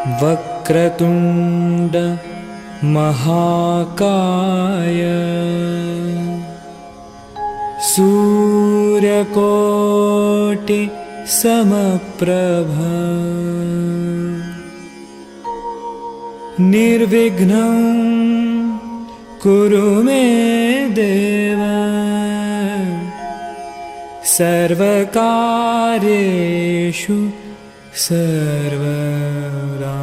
वक्रतुण्ड महाकाय सूर्यकोटि समप्रभा निर्विघ्नं कुरु मे देव सर्वकार्येषु सर्वदा।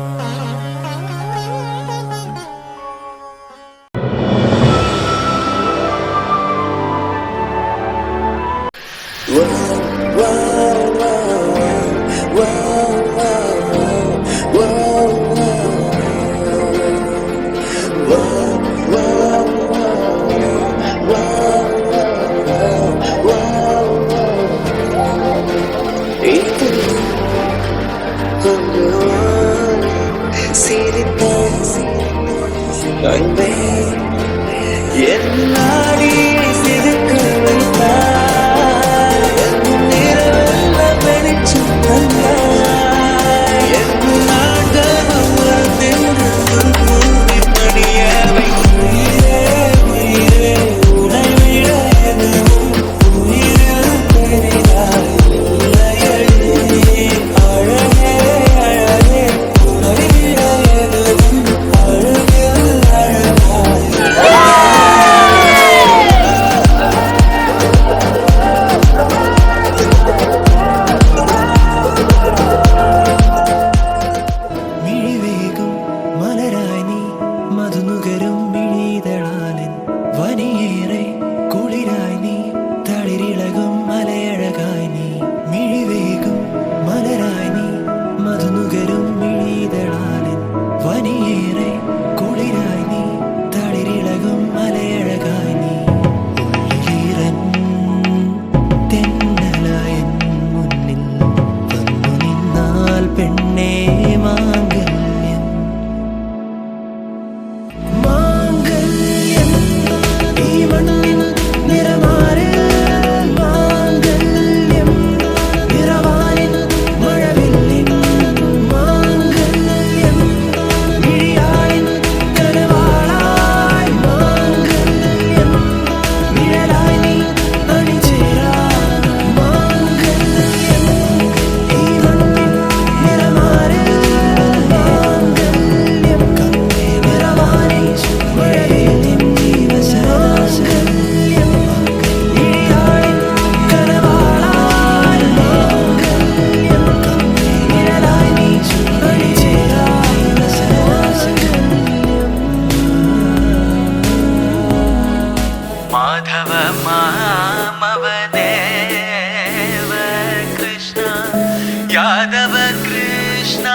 यादव कृष्ण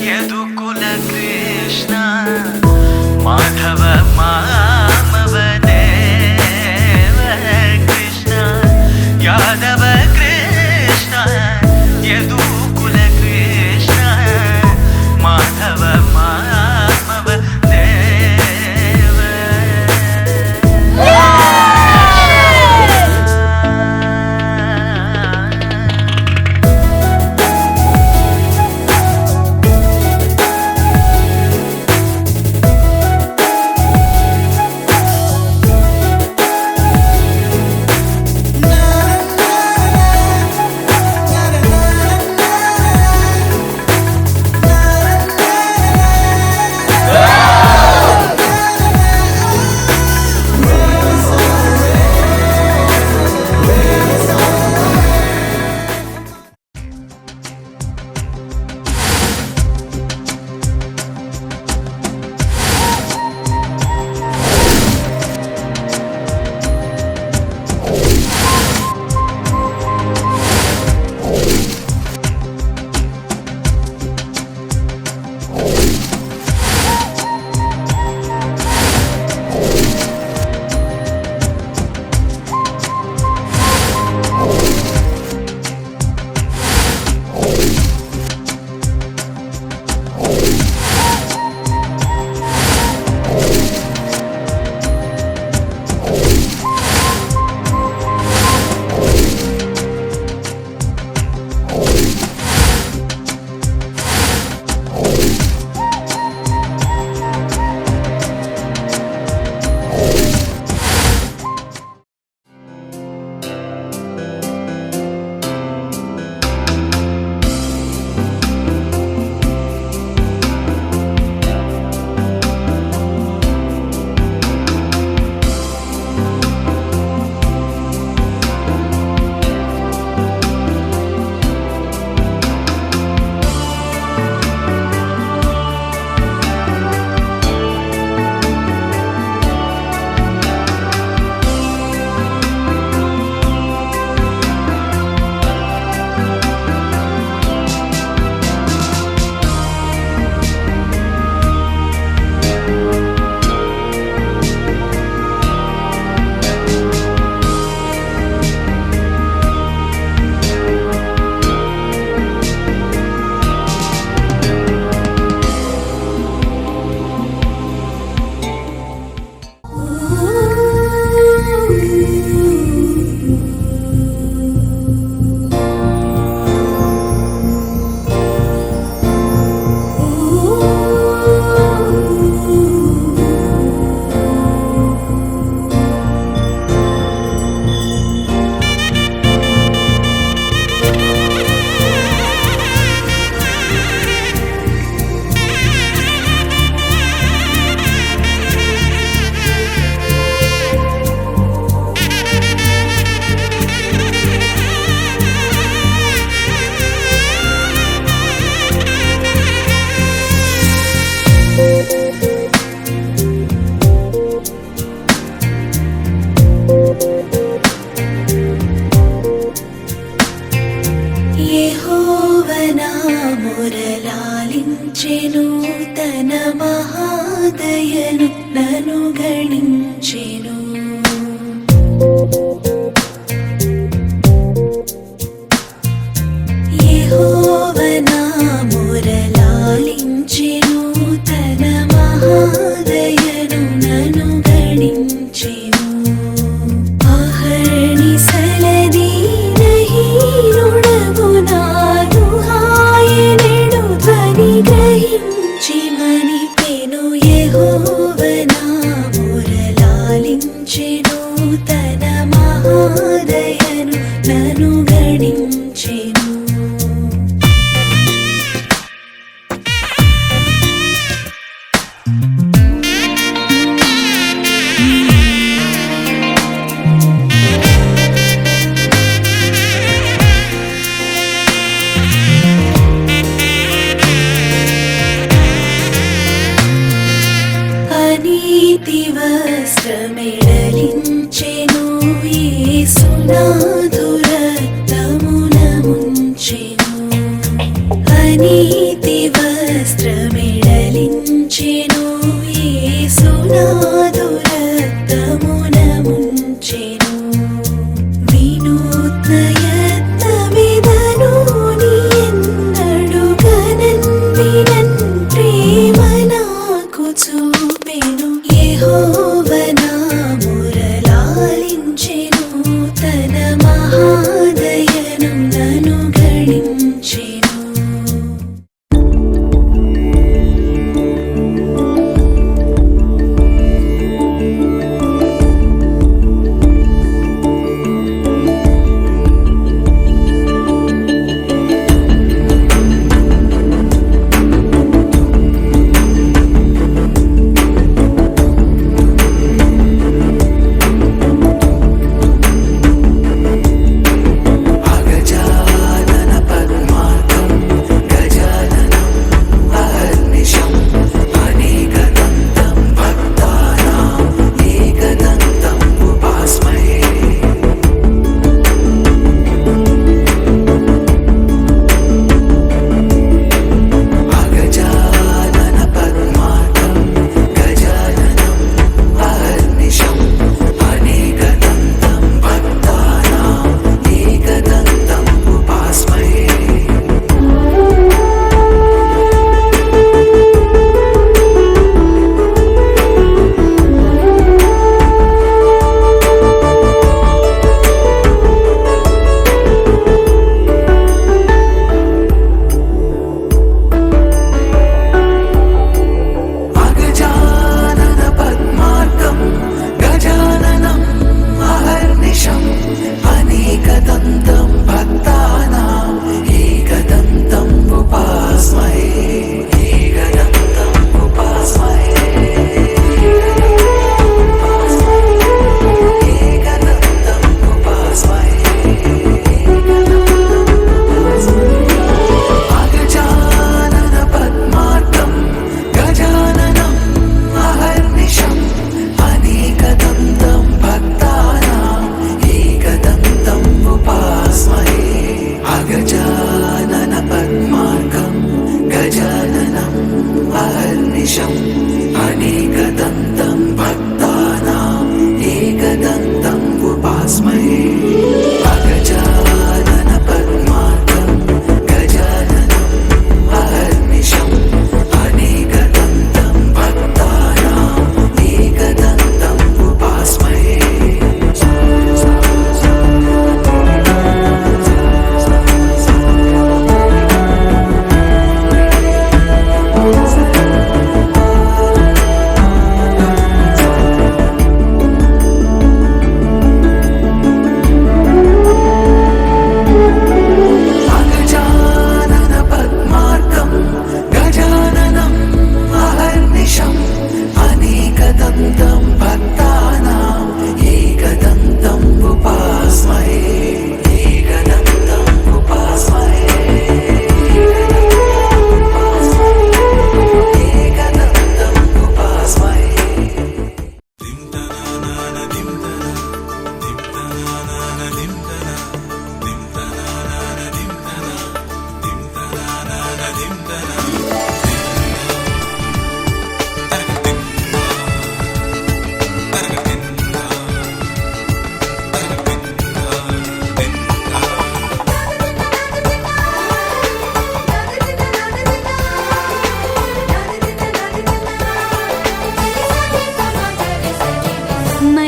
यदुकुल कृष्ण माधव मामव देव कृष्ण यादव कृष्ण यदुकुल कृष्ण माधव मामव देव। మురళాలించెను తన మహాదయను నను గణించెను. యెహోవా నా మురళాలించెను తన మహాదయను నను గణించెను. అహర్నిశలదీనహీనుడగునాను ఆయనెడు ధ్వని గ్రహించి మనిపెను. యెహోవా నా మురళాలించెను తన మహాదయను నను గణించెను. అనీతి వస్త్రమెడలించెను యేసునాథు రక్తమున ముంచెను. అనీతి వస్త్రమెడలించెను యేసునాథు రక్తమున ముంచెను. వినూత్న యత్నమిదను నీ ఎన్నడు గనన్ వినన్ ప్రేమ నాకు చూపెను. యెహోవా నా మురళాలించెను తన మహాదయను నను గణించెను.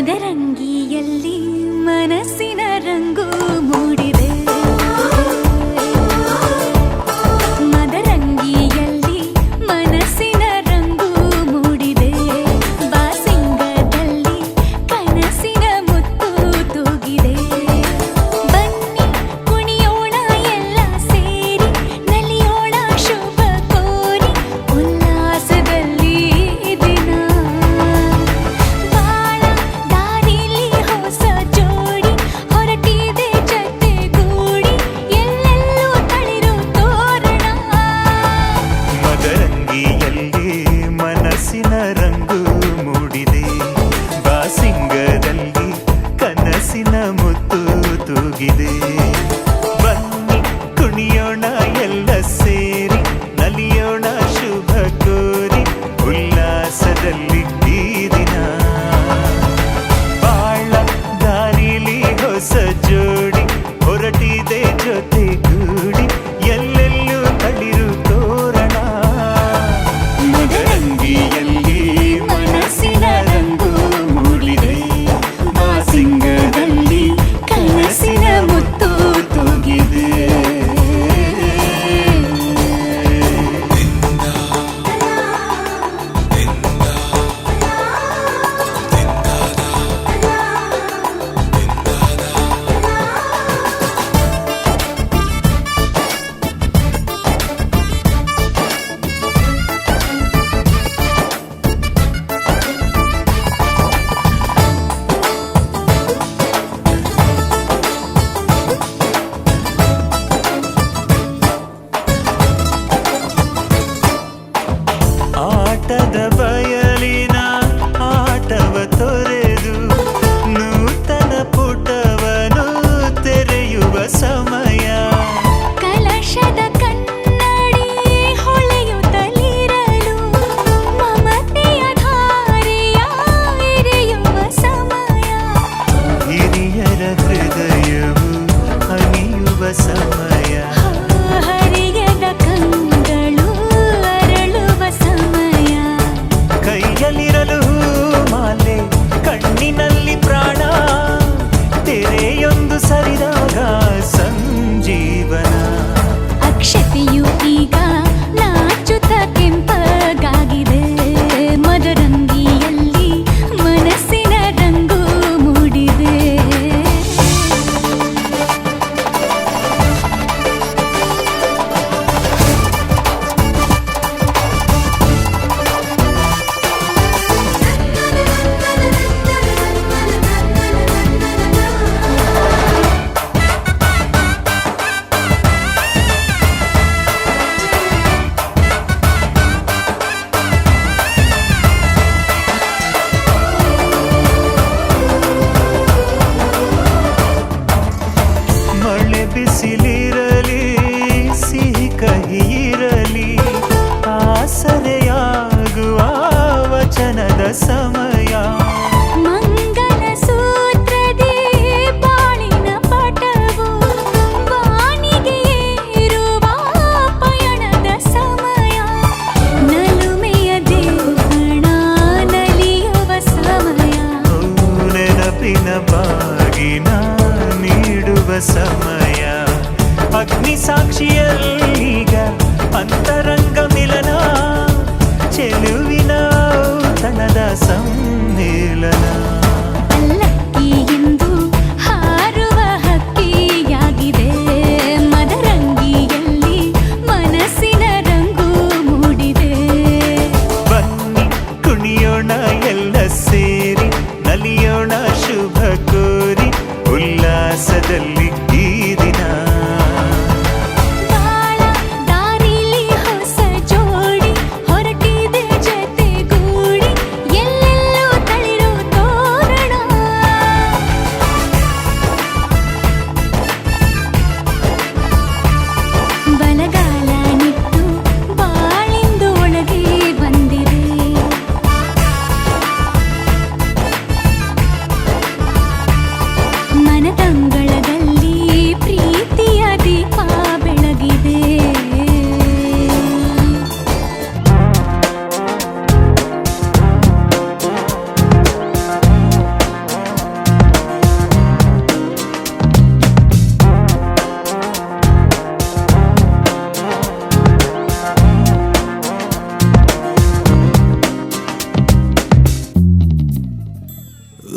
ಮದರಂಗಿಯಲ್ಲಿ ಮನಸ್ಸಿನ ರಂಗು ಮೂಡಿದೆ ಮದರಂಗಿಯಲ್ಲಿ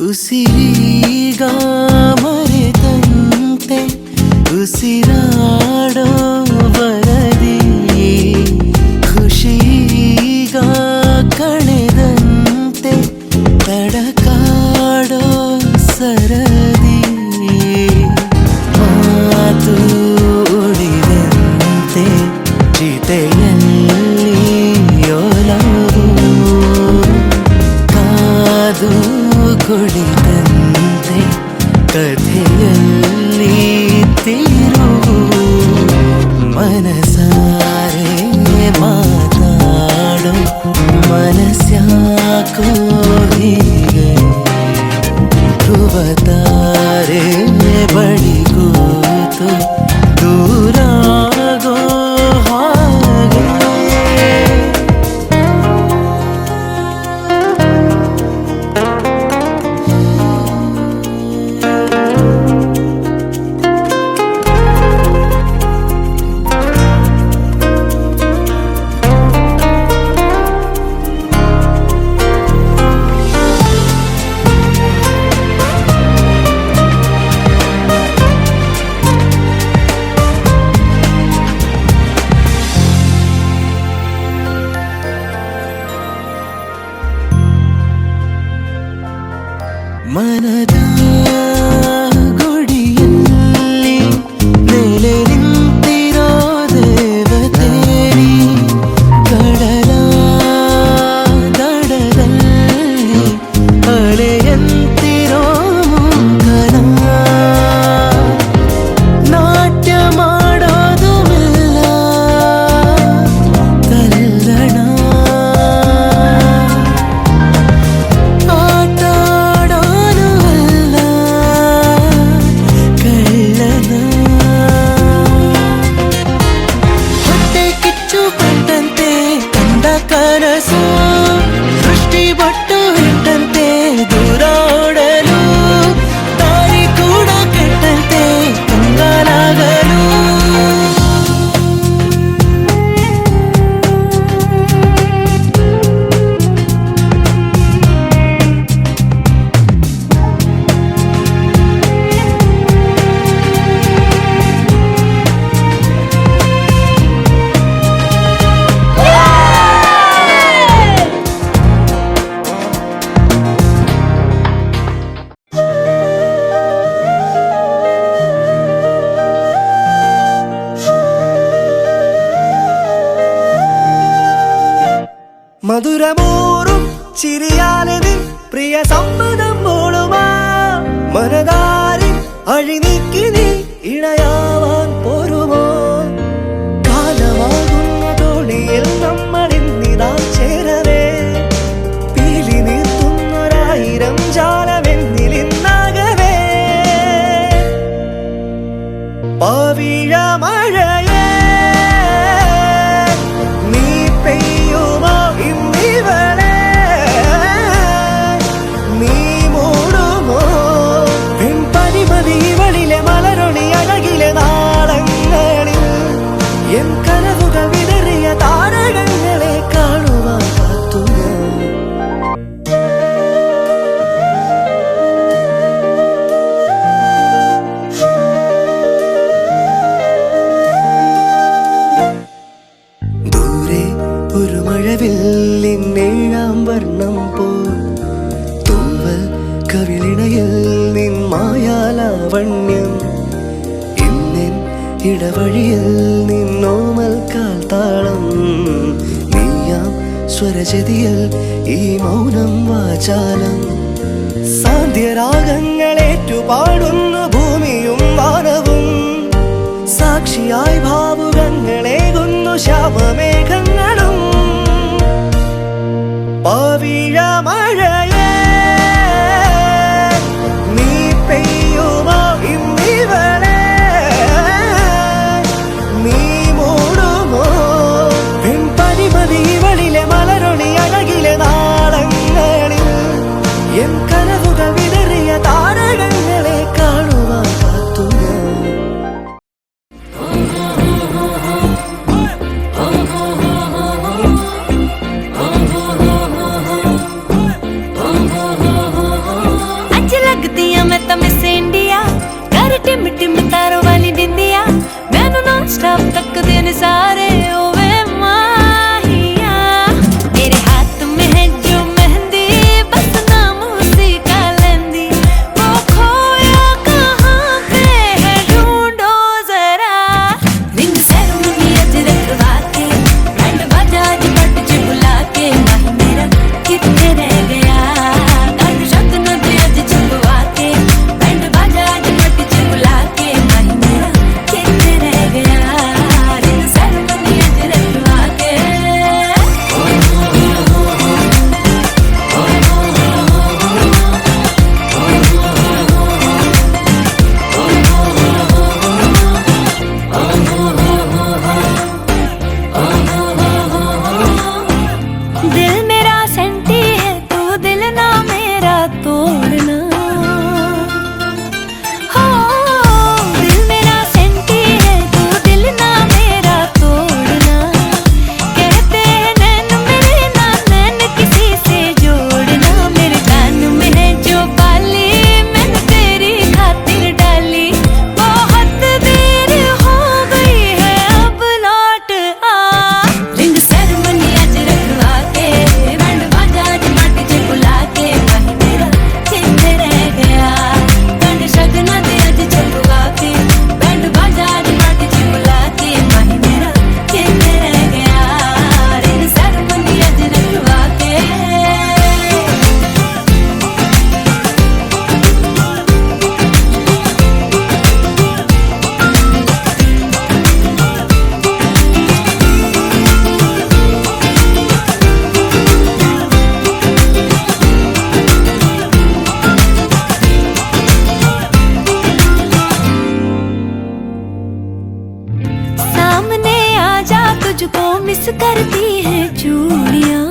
ಉಸಿರೀಗ ಮರೆತಂತೆ ಉಸಿರಾಡೋ ಬರದಿ ಖುಷೀಗ ಕಳೆದಂತೆ ತಡಕಾಡೋ ಸರದಿ ಮಾತು ಉಳಿದಂತೆ ಚಿತೆಯಲ್ಲಿ ಯೋಲವು ಕಾದು ಕುಳಿತಂತೆ ಕಥೆಯಲ್ಲಿ ತಿರುವು ಮನಸಾರೆ ಮಾತಾಡು ಮನಸ್ಯಾಕೋ ಹೀಗೆ ಧ್ರುವತಾರೆ ಬಳಿ ಕೂತು ದೂರಾಗೋ ಹಾಗೆ ಮನದ ಗುಡಿಯಲ್ಲಿ ನೆಲೆ ನಿಂತಿರೋ ದೇವತೇರಿ ಕಡಲ ದಡದಲ್ಲಿ ಅಲೆಯಂತಿರೋ ಮುಂಗನ ನಾಟ್ಯ ಮಾಡೋದು ಇಲ್ಲ ಕಲ್ಲಣ ಕನಸು ದೃಷ್ಟಿ ಬಟ್ಟು ಇಟ್ಟಂತೆ ದೂರ ಓಡಲು ದಾರಿ ಕೂಡ ಕೆಟ್ಟಂತೆ ಕಂಗಾಲಾಗಲು മധുരമൂറും ചിരിയാലെ നിൻ പ്രിയ സമ്മതം മൂളുമാ മനതാരിൽ അഴിനീക്കി നീ ഇണയാവാൻ പോരുമോ കാലമാകുന്ന തോണിയിൽ നമ്മളിന്നിതാ ചേരവേ പീലി നീർത്തുന്നൊരായിരം ജാലമെന്നിലിന്നാകവേ പവിഴ മഴയേ നീ പെയ്യുമോ ഇന്നിവളെ നീ മൂടുമോ പെൺപനിമതി ഇവളിലെ മലരൊളി അഴകിലെ നാളങ്ങളിൽ എൻ കനവുകൾ വിതറിയ താരകങ്ങളെ കാണുവാൻ കാത്തു ദൂരെ ഒരു മഴവില്ലിന്നേഴാം വർണ്ണം പോൽ തൂവൽ കവിളിണയിൽ നിൻ മായാലാവണ്യം ഇന്നിൻ ഇടവഴിയിൽ നിന്നോമൽ കാൽത്താളം നീയാം സ്വരജതിയിൽ ഈ മൗനം വാചാലം സാന്ധ്യരാഗങ്ങളേറ്റുപാടുന്നു ഭൂമിയും വാനവും സാക്ഷിയായി ഭാവുകങ്ങളേകുന്നു ശാപമേഘങ്ങളും പവിഴ മഴയേ നീ പെയ്യുമോ ഇന്നിവളെ നീ മൂടുമോ പെൺപനിമതി ഇവളിലെ മലരൊളി അഴകിലെ നാളങ്ങളിൽ എൻ കനവുകൾ വിതറിയ താരകങ്ങളെ കാണുവാൻ കാത്തു ഞാൻ करती है चूड़ियां।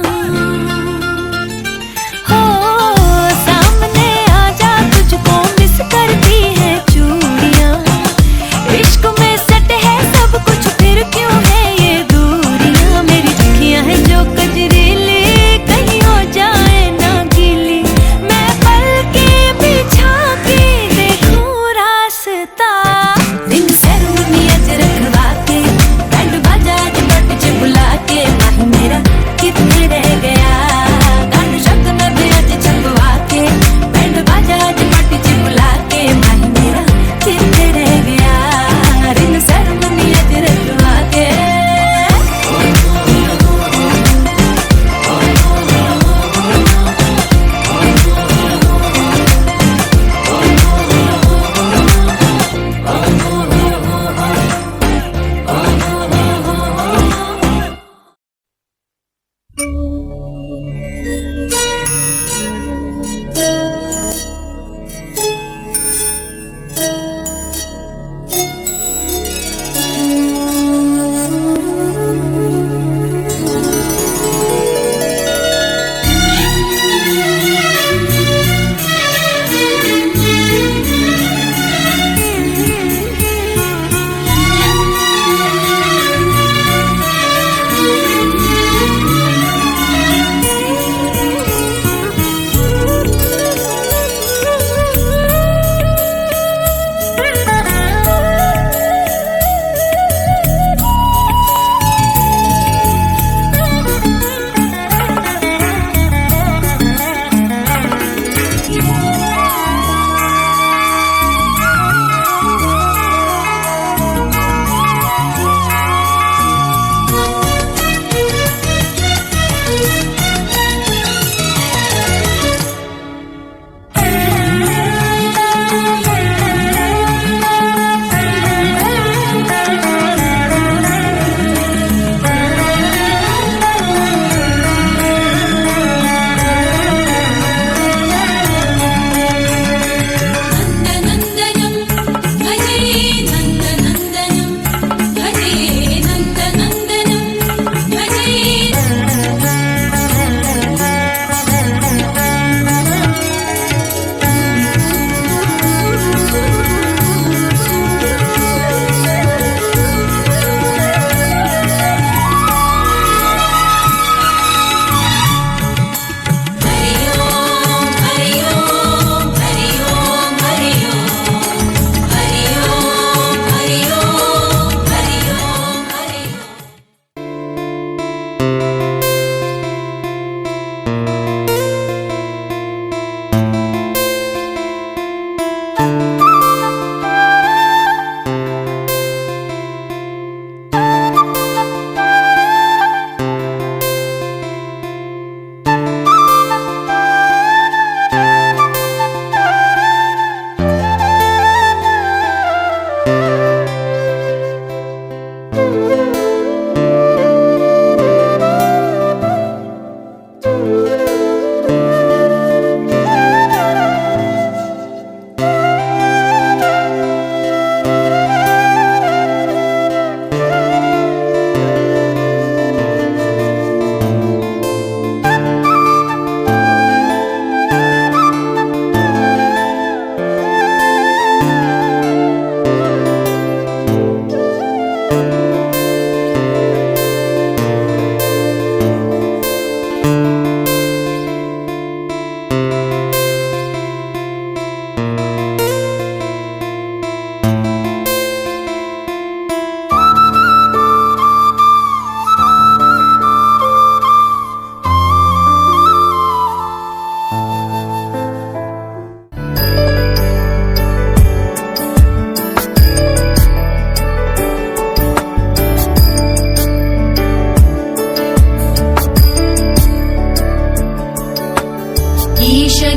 हो सामने आजा, तुझको मिस करती है चूड़ियां। इश्क में सट है सब कुछ, फिर क्यों है ये दूरियां। मेरी अखियां हैं जो कजरीली, कहीं हो जाए ना गीली। मैं पलके बिछा के देखूं रास्ता। रिंग सेरेमनी आज रखवा के, बैंड बाजा आज बट च बुला के। माही मेरा कितने रह गया, गान शब्द में भी आज छपवा के। बैंड बाजा आज बट च बुला के। माही मेरा कितने रह गया, रिंग सेरेमनी आज रखवा के।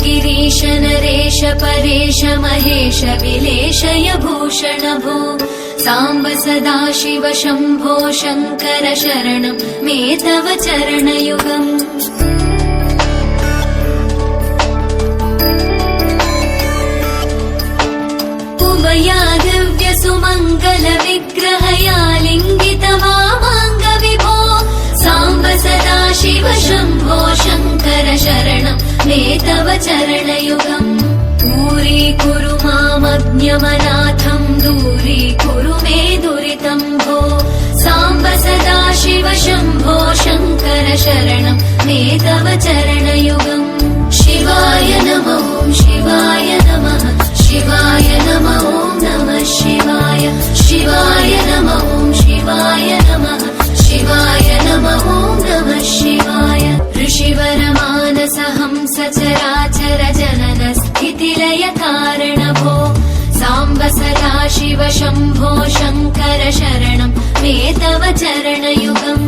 गिरीश नरेश परेश महेश विलेशय भूषण भो साम्ब सदाशिव शम्भो शङ्कर शरणं मे तव चरणयुगम्। उमया दिव्य सुमङ्गल विग्रहया लिङ्गित वामाङ्ग विभो चरणयुगम् दूरीकुरु मामज्ञमनाथम् दूरीकुरु मे दुरितम् भो साम्ब सदा शिव शम्भो शङ्कर शरणम् मे तव चरणयुगम् शिवाय नमः शिवाय नमः शिवाय नमः नमः शिवाय शिवाय नमः शिवाय नमः शिवाय नमः नमः शिवाय ऋषिवरमानस हंस चराचर जनन स्थितिलय कारण भो साम्ब सदा शिव शम्भो शङ्कर शरणम् मे तव चरणयुगम्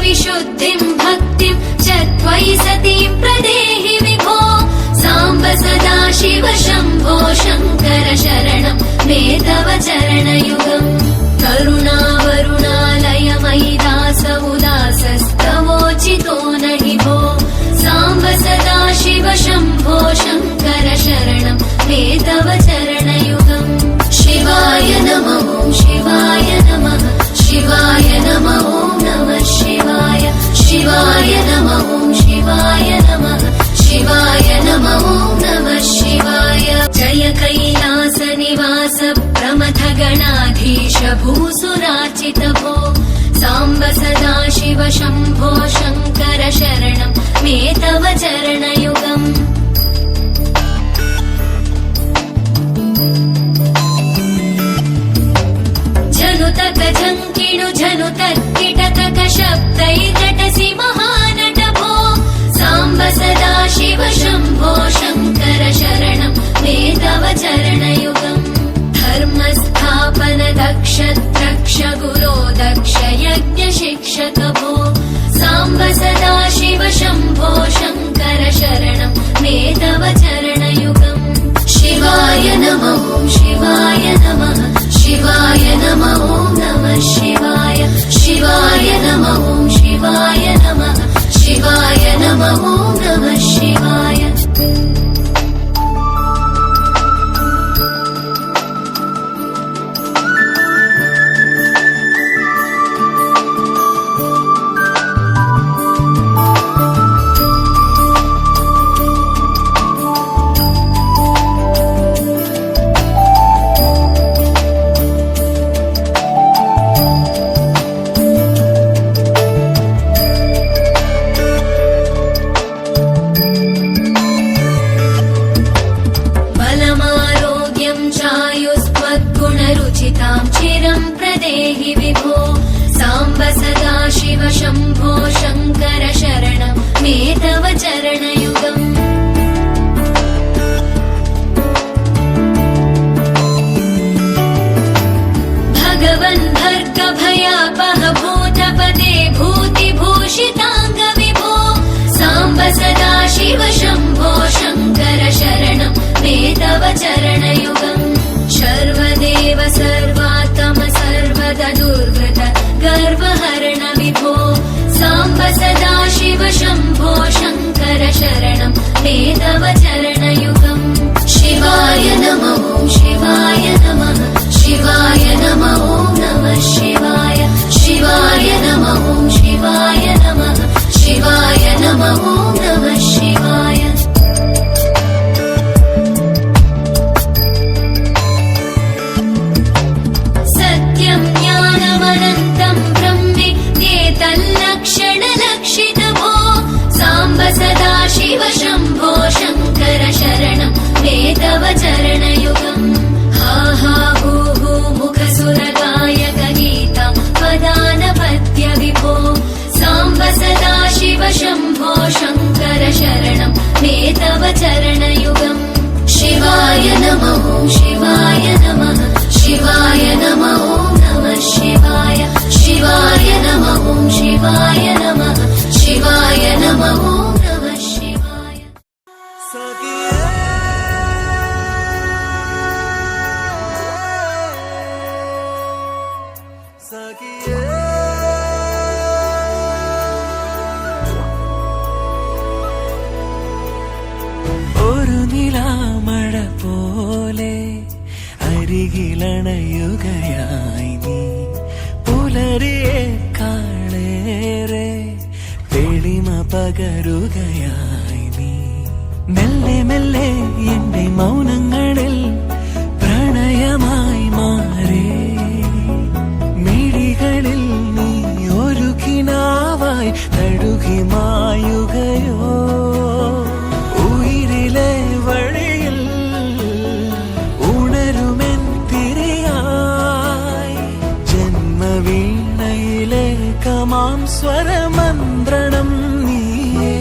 विशुद्धिम् भक्तिम् च त्वयि सतीम् प्रदेहि विभो साम्ब सदा शिव शम्भो शङ्कर शरणम् मे तव चरणयुगम् करुणावरुणालय मयि दास उदासस्तवोचितो न हि भो साम्ब सदा शिव शम्भो शङ्कर शरणम् मे तव चरणयुगम् शिवाय नमः शिवाय नमः शिवाय नमः नमः शिवाय शिवाय नमः शिवाय नमः शिवाय नमः नमः शिवाय जय कैलास निवास प्रमथ गणाधीश भूसुरार्चित भो साम्ब सदा शिव शम्भो शङ्कर शरणम् मे तव चरणयुगम् जनुतक झङ्किणु जनुतर्किटतक शब्दैर्नटसि महानट भो साम्ब सदा शिव शम्भो शङ्कर शरणम् मे तव चरणयुगम् धर्मस्थापन दक्ष द्रक्ष गुरो दक्ष यज्ञ शिक्षक भो साम्ब सदा शिव शम्भो शङ्कर शरणम् मे तव चरणयुगम् शिवाय नमः शिवाय नमः शिवाय नमः नमः शिवाय शिवाय नमः शिवाय नमः शिवाय नमः नमः शिवाय चिरं प्रदेहि विभो साम्ब सदा शिव शम्भो शङ्कर शरणम् मे तव चरणयुगम् भगवन् भर्ग भयापह भूतपदे भूतिभूषिताङ्ग विभो साम्ब सदा शिव शम्भो शङ्कर शरणम् मे तव चरणयुगम् सर्वदेव सर्वात्म सर्वद दुर्गत गर्वहरण विभो साम्ब सदा शिव शम्भो शङ्कर शरणम् मे तव चरणयुगम् शिवाय नमः शिवाय नमः शिवाय नमः नमः शिवाय शिवाय नमः शिवाय नमः शिवाय नमः नमः शिवाय ब्रह्मित्येतल्लक्षणलक्षितभो साम्ब सदा शिव शम्भो शङ्कर शरणम् मे तव चरणयुगम् हा हा हू हू मुखसुरगायक गीता पदानपद्य विभो साम्ब सदा शिव शम्भो शङ्कर शरणम् मे तव चरणयुगम् शिवाय नमः शिवाय नमः शिवाय नमः नमः शिवाय शिवाय नमः शिवाय नमः शिवाय नमः नमः शिवाय ഒരു നിലാമഴ പോലെ അരികിലണയുകയായി നീ പുലരിയെ കാണേറെ തെളിമ പകരുകയായി നീ മെല്ലെ മെല്ലെ എന്റെ മൗനങ്ങളിൽ പ്രണയമായി മാറി മിഴികളിൽ നീ ഒരു കിനാവായി തഴുകി മായുകയോ ഉയിരിലെ വഴിയിൽ ഉണരുമെൻ തിരിയായി ജന്മവീണയിലെ കമാം സ്വരമന്ത്രണം നീയേ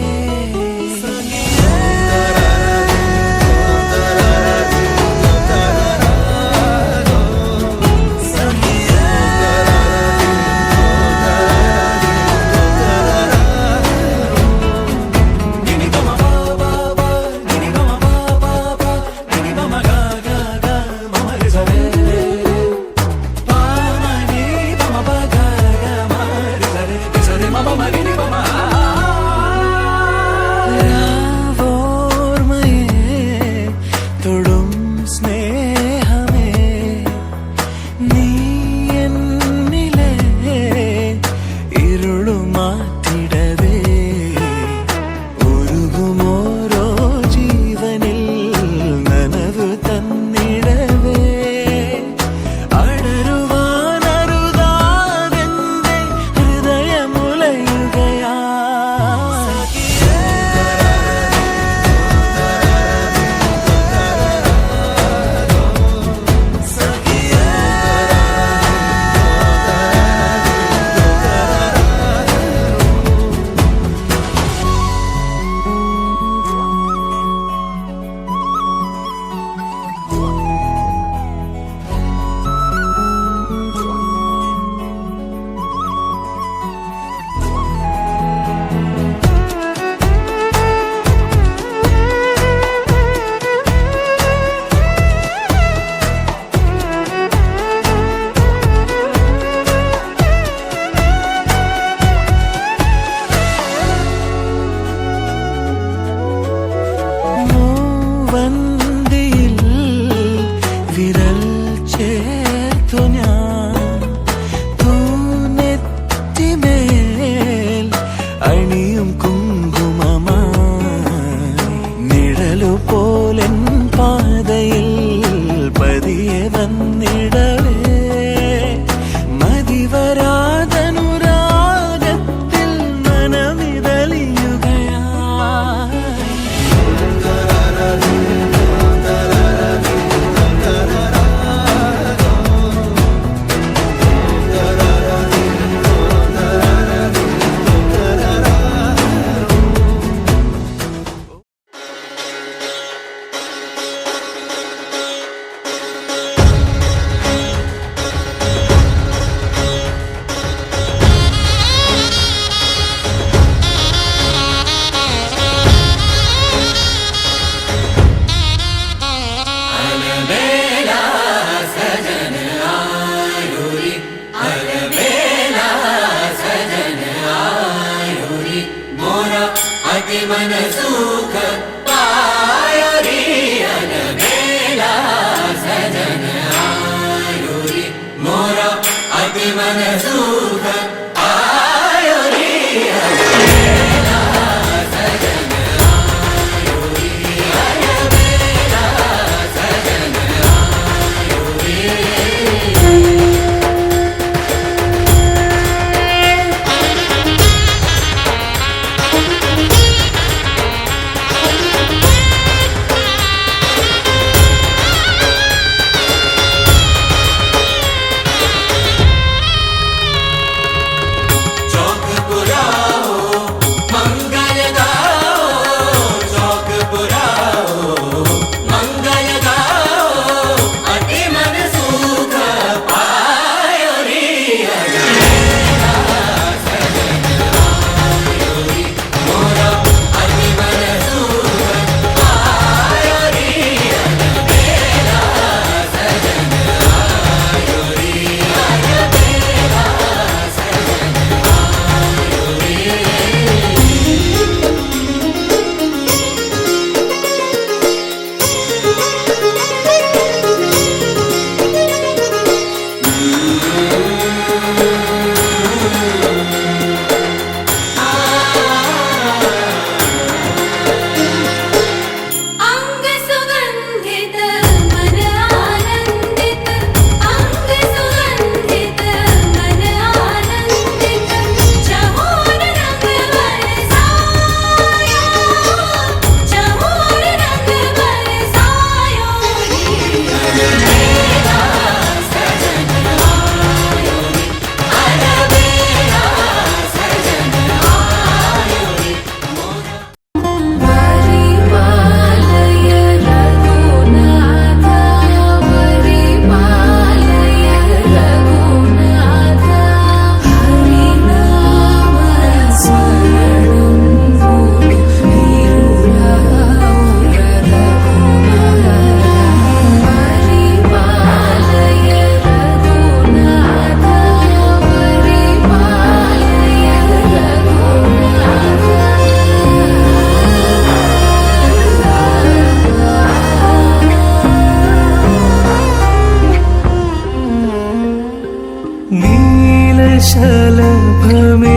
നീലശലഭമേ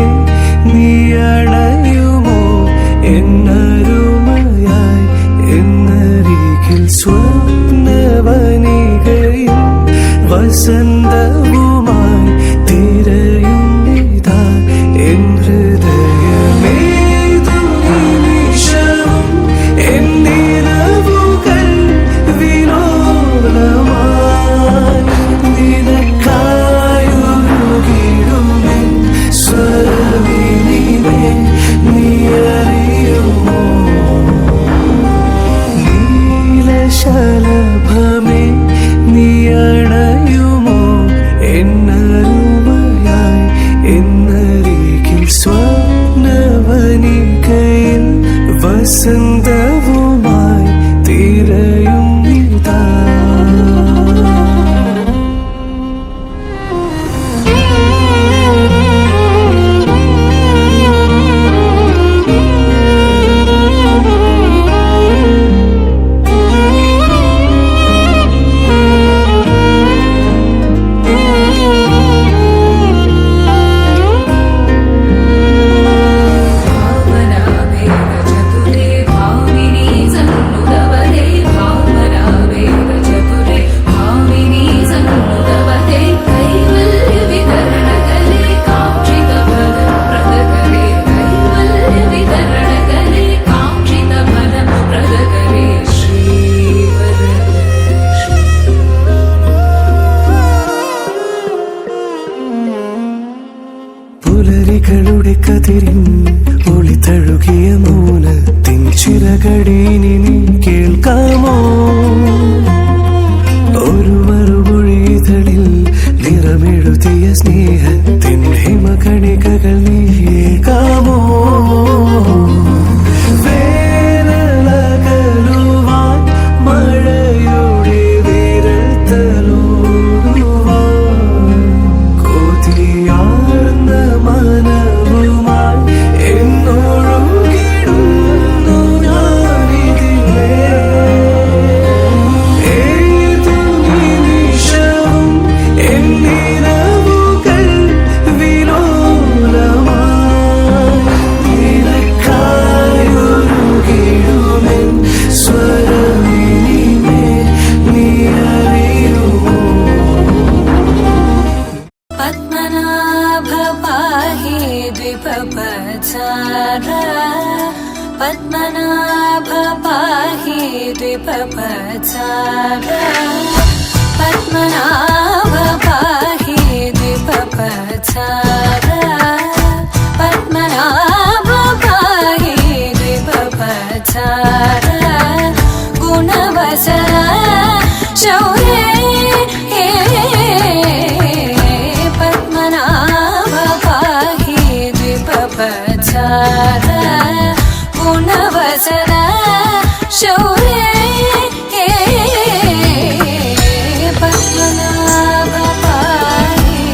നീ അണയുമോ എന്നരുമയായി എന്നരികിൽ സ്വപ്നവനികയിൽ വസന്തവുമായി തിരയും ഇതാ എൻ ഹൃദയമേതു നിമിഷവും എന്നിരവുകൾ വിലോലമായി നിനക്കായൊരുകിടുമെൻ സ്വരവിനിമേ നീ അറിയുമോ നീലശലഭമേ നീ അണയുമോ എന്നരുമയായി എന്നരികിൽ സ്വപ്നവനികയിൽ വസന്തവുമായി തിരയും ഇതാ चतुरे भामिनी सन्नुदवदे भामिनी सन्नुदवदे कैवल्य वितरणकले काक्षितफल प्रदकरे कैवल्य वितरणकले काक्षितफल प्रदकरे പുലരികളുടെ കതിരിൻ ഒളിതഴുകിയ മൗനത്തിൻ ചിറകടീനി നീ കേൾക്കാമോ ഒരു മറുമൊഴിതളിൽ നിറമെഴുതിയ സ്നേഹത്തിൻ ഹിമകണികകൾ നീ ഏകാമോ വേനലകലുവാൻ മഴയുടെ വിരൽ തലോടുവാൻ കൊതിയാർന്ന മനവുമായി എന്നൊഴുകിടുന്നു ഞാനിതിലേ ഏതു നിമിഷവും എന്നിരവുകൾ വിലോലമായി നിനക്കായൊരുകിടുമെൻ സ്വരവിനിമേ നീ അറിയുമോ पद्मनाभ पाहि द्विपपचार पद्मनाभ पाहि द्विपपचार पद्मनाभ पाहि द्विपपचार पद्मनाभ पाहि द्विपपचार गुणवसर शौर्ये पद्मनाभ पाहि द्विपपचार गुणवसर शौर्ये पद्मनाभ पाहि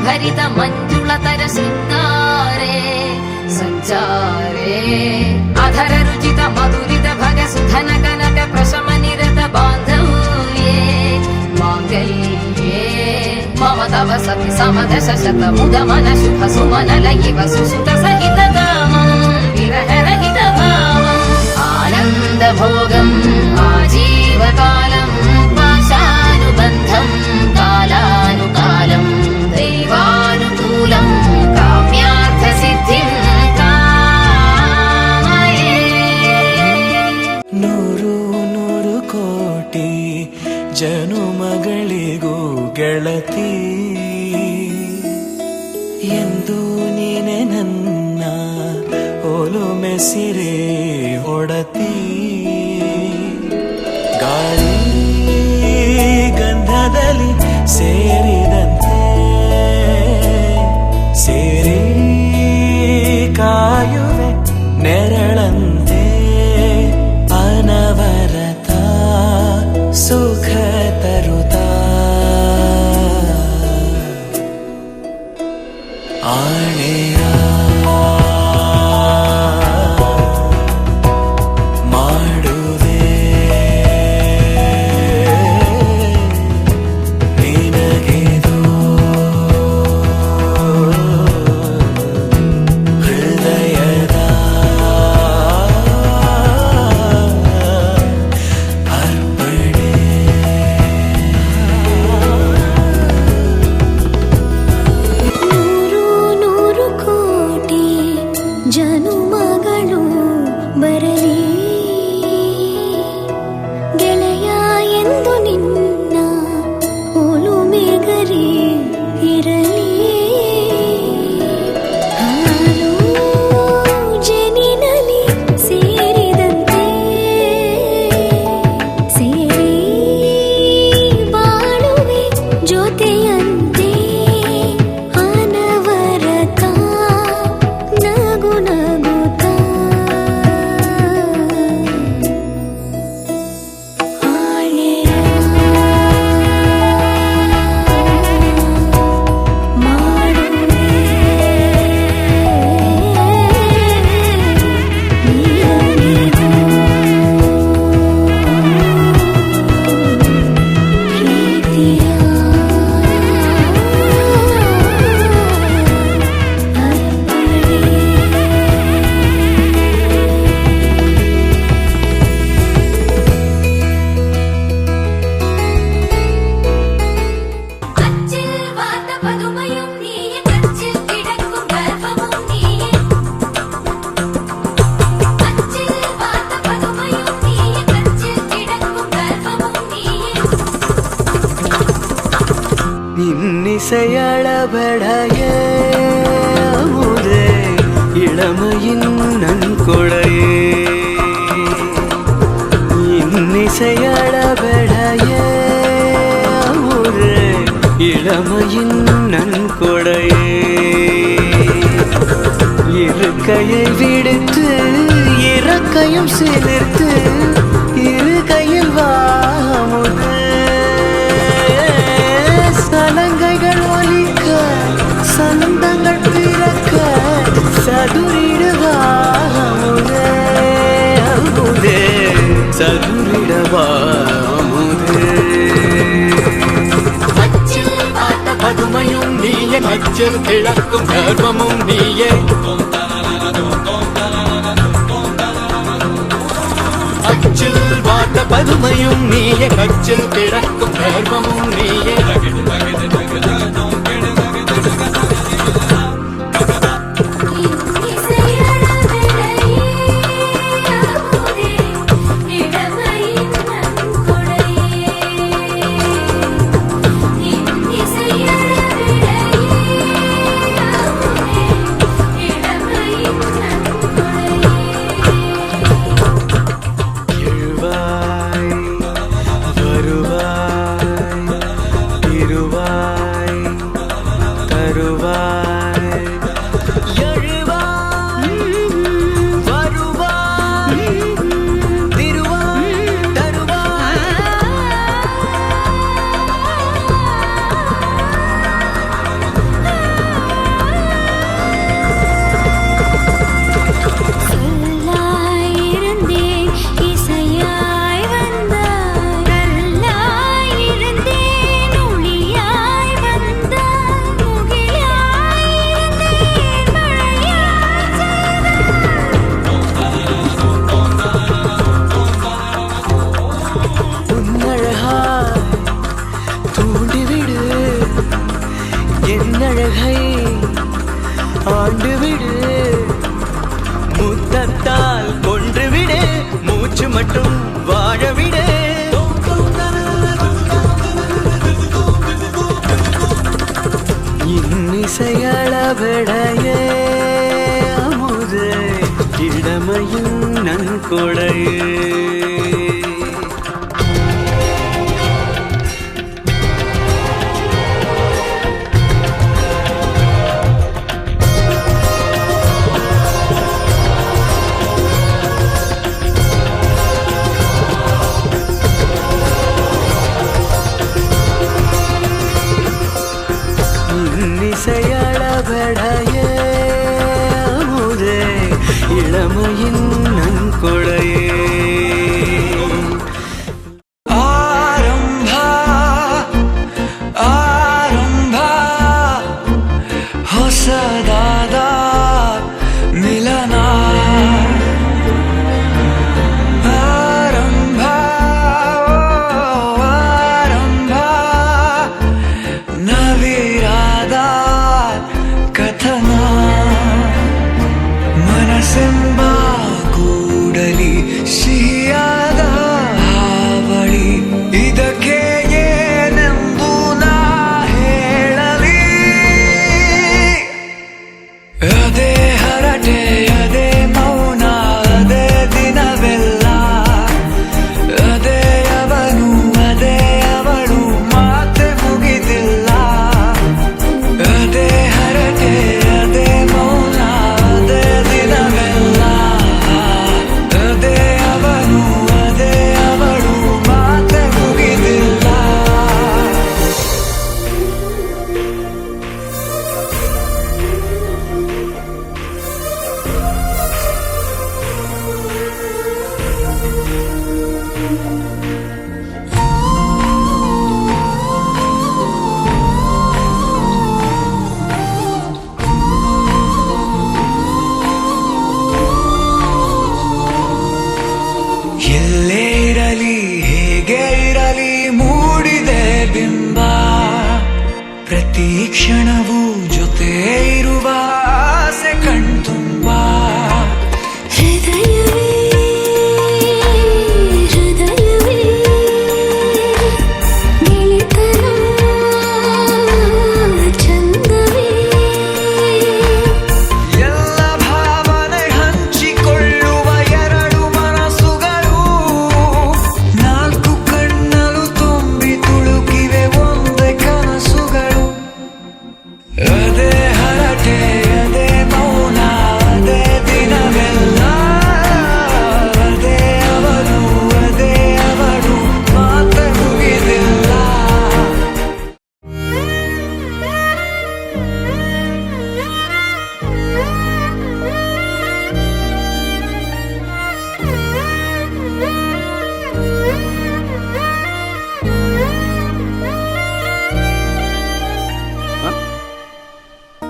ഭരിത മഞ്ജുളതര ശൃംഗാരേ സഞ്ചാരേ അധര രുചിത മധുരിത ഭഗ സുധന കനക പ്രശമ നിരത ബാന്ധവ്യേ മാംഗല്യേ മമ തവ സതി സമദശ ശത മുദ മന ശുഭ സുമന ലയിവ സുസുത സഹിത കാമം വിരഹ രഹിത ഭാവം ആനന്ദ ഭോഗം ആജീവകാലം പാശാനുബന്ധം കാലാനുകാലം ദൈവാനുകൂലം കാമ്യാർത്ഥ സിദ്ധിം കാമയേ. ನೂರು ನೂರು ಕೋಟಿ ಜನುಮಗಳಿಗೂ ಗೆಳತಿ ಎಂದು ನೀನೆ ನನ್ನ ಒಲುಮೆ ಸಿರೆ ಹೊಡತಿ ಗಾಳಿ ಗಂಧದಲ್ಲಿ ಸೇರಿದಂತೆ ಸೇರಿ ಕಾಯುವೆ ನೆರಳಂತೆ ಅನವರತ ಸುಖ ತರುತ್ತಾ ಆಣೆಯ ಮಾಡುವೆ ನಿನಗೆದು ಹೃದಯದ ಅರ್ಪಣೆ ನೂರು ನೂರು ಕೋಟಿ ಜನುಮಗಳು ಬರಲಿ ಗೆಳೆಯ ಎಂದು ನಿನ್ನ ಒಲುಮೆಗರಿ ಇರಲಿ ಹಾಲು ಜನಿನಲಿ ಸೇರಿದಂತೆ ಸೇರಿ ಬಾಳುವೆ ಜೊತೆಯಂತೆ ಅನವರತ ನಗು ನಗುತ್ತಾ ಆಳೆಯ ಮಾಡುವೆ ನೀರನಿಗೂ ಪ್ರೀತಿಯ അച്ചിൽ വാർത്ത പതുമയും നീയെ കച്ചിൽ കിടക്കും ഗർഭവും നീയെ അച്ചിൽ വാർത്ത പതുമയും നീയെ കച്ചിൽ കിടക്കും ഗർഭവും നീയെ ಇನ್ನಿಸೆಯಳ ಬಡಯೇ ಅಮುದೇ ಇಳಮಯಿನ್ ನನ್ಕೊಳೆಯೇ ಇನ್ನಿಸೆಯಳ ಬಡಯೇ ಅಮುದೇ இளமையின் நன்கொடையே இருக்கையை விடுத்து இறக்கையும் சேர்த்து இரு கையில் வாமுது சலங்கைகள் ஒலிக்க சந்தங்கள் பிறக்க சதுரிடுவாமுதே அமுதே சதுரிடவாமுதே பதுமையும் நீயே கச்சில் கிழக்கும் கர்ப்பமும் நீயே அச்சில் வாட்ட பதுமையும் நீயே கச்சில் கிழக்கும் கர்ப்பமும் நீயே என்னழகை ஆண்டு விடு, முத்தத்தால் கொன்று விடு, மூச்சு மட்டும் வாழ விடு. இன்னிசையளவடையே அமுதே, இளமையின் நன்கொடையே. இசையளவடையே அமுதே, இளமையின் நன்கொடையே. ஆரம்பா ஆரம்பಾ ಹೊಸದಾದ ಮಿಲನ. ಆರಂಭ ಆರಂಭ ನವಿರಾದ ಕಥನ. ಮನಸ್ಸೆಂಬ ಕೂಡಲಿ ಸಿಹಿಯಾದ ಹಾವಳಿ, ಇದಕ್ಕೆ ಏನೆಂದು ನಾ ಹೇಳಲಿ. ಅದೇ ಹರಟೆ ಅದೇ ಮೌನ ಅದೇ ದಿನವೆಲ್ಲ, ಅದೇ ಅವನು ಅದೇ ಅವಳು ಮಾತೆ ಮುಗಿದಿಲ್ಲ. ಅದೇ ಹರಟೆ ಅದೇ ಮೌನ ಅದೇ ದಿನವೆಲ್ಲ, ಅದೇ ಅವನು ಅದೇ ಅವಳು ಮಾತೆ ಮುಗಿದಿಲ್ಲ. ಎಲ್ಲೇ ಇರಲಿ ಹೇಗೆ ಇರಲಿ ಮೂಡಿದೆ ಬಿಂಬ, ಪ್ರತಿ ಕ್ಷಣವೂ ಜೊತೆ ಇರುವ ಆಸೆ ಕಣ್ತುಂಬ. ಹೃದಯವೇ ಹೃದಯವೇ ಗೆಳೆತನ ಚಂದವೇ. ಎಲ್ಲ ಭಾವನೆ ಹಂಚಿಕೊಳ್ಳುವ ಎರಡು ಮನಸ್ಸುಗಳು, ನಾಲ್ಕು ಕಣ್ಣಲು ತುಂಬಿ ತುಳುಕಿವೆ ಒಂದೇ ಕನಸುಗಳು. ಅದೇ ಹರಟೆ ಅದೇ ಮೌನ ಅದೇ ದಿನವೆಲ್ಲ, ಅದೇ ಅವನು ಅದೇ ಅವಳು ಮಾತೆ ಮುಗಿದಿಲ್ಲ.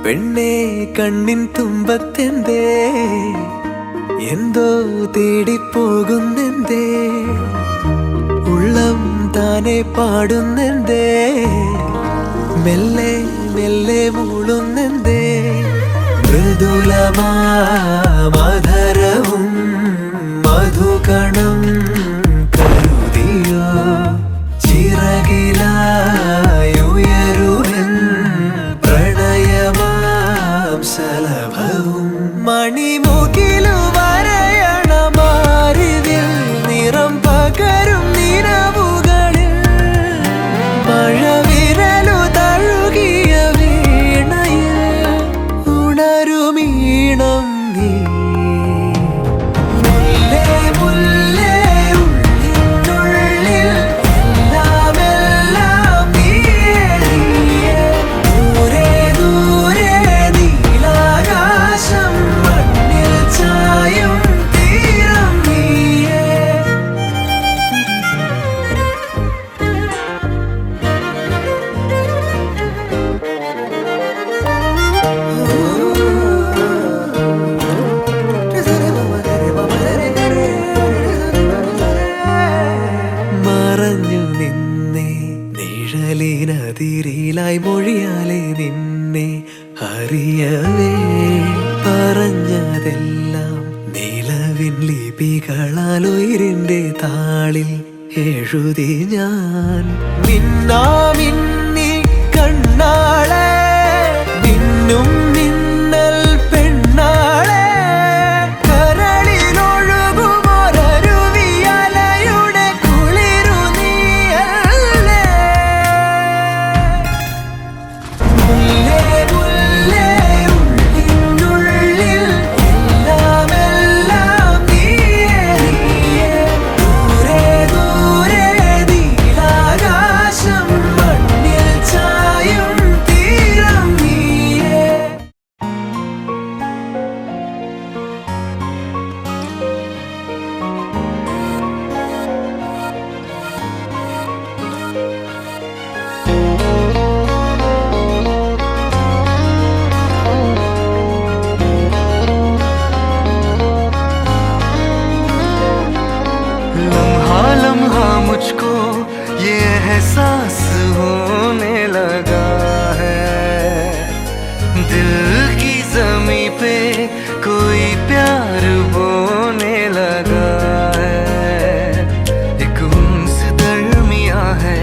പെണ്ണേ കണ്ണിൻ തുമ്പത്തെന്തേ എന്തോ തേടിപ്പോകുന്നെന്തേ, ഉള്ളം താനെ പാടുന്നെന്തേ, മെല്ലെ മെല്ലെ മൂളുന്നെന്തേ. മൃദുലമാ മധുരവും മധുകണം കരുതിയോ, ചിറകിലായുയരുവൻ പ്രണയമാം സലഭവും. മണിമുകിലു വരയണ മാറിവിൽ നിറം പകരും നിലവുകളിൽ, മഴവിരലു തഴുകിയ വീണയിൽ ഉണരുമീണം നീ. മുല്ലേ മുല്ലേ നിന്നെ അറിയവേ പറഞ്ഞതെല്ലാം നിലവിൻ ലിപികളാൽ ഉയിരിന്റെ താളിൽ എഴുതി ഞാൻ മിന്നാമിന്നി കണ്ണാളെ മിന്നും മിന്നൽ പെണ്ണാളെ കരളിലൊഴുകുമൊരരുവിയലയുടെ കുളിരു നീയല്ലേ മുല്ലേ മുല്ലേ ഉള്ളിനുള്ളിൽ എല്ലാം എല്ലാം നീയേ നീയേ ദൂരെ ദൂരെ നീലാകാശം മണ്ണിൽ ചായും തീരം നീയേ लम्हा लम्हा मुझको ये एहसास होने लगा है दिल की जमी पे कोई प्यार बोने लगा है एक उन्स दरमिया है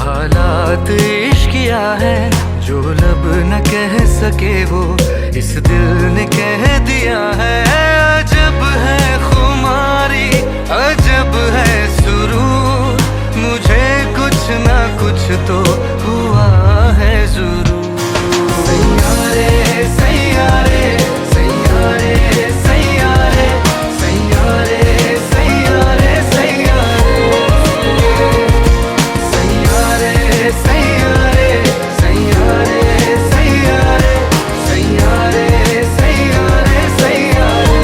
हालात इश्किया है जो लब न कह सके वो इस दिल ने कह दिया है अजब है खुमारी अजब है सुरूर मुझे कुछ ना कुछ तो हुआ है जरूर सैयारे सैयारे सैयारे सैयारे सैयारे सैयारे सैयारे सैयारे सैयारे सैयारे सैयारे सैयारे सैयारे सैयारे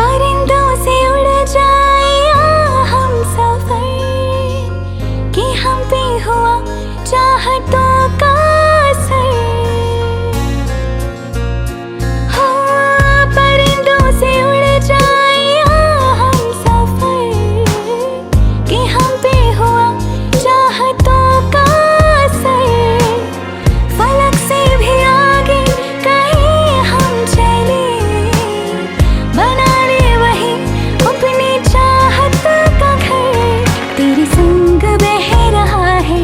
परिंदों से उड़ जाए हम सफर कि हम पे हुआ चाहतों का असर हो परिंदों से उड़ जाए हम सफर कि हम पे हुआ चाहतों का असर फलक से भी आगे कहीं हम चले बना ले वही अपनी चाहत का घर तेरे संग बह रहा है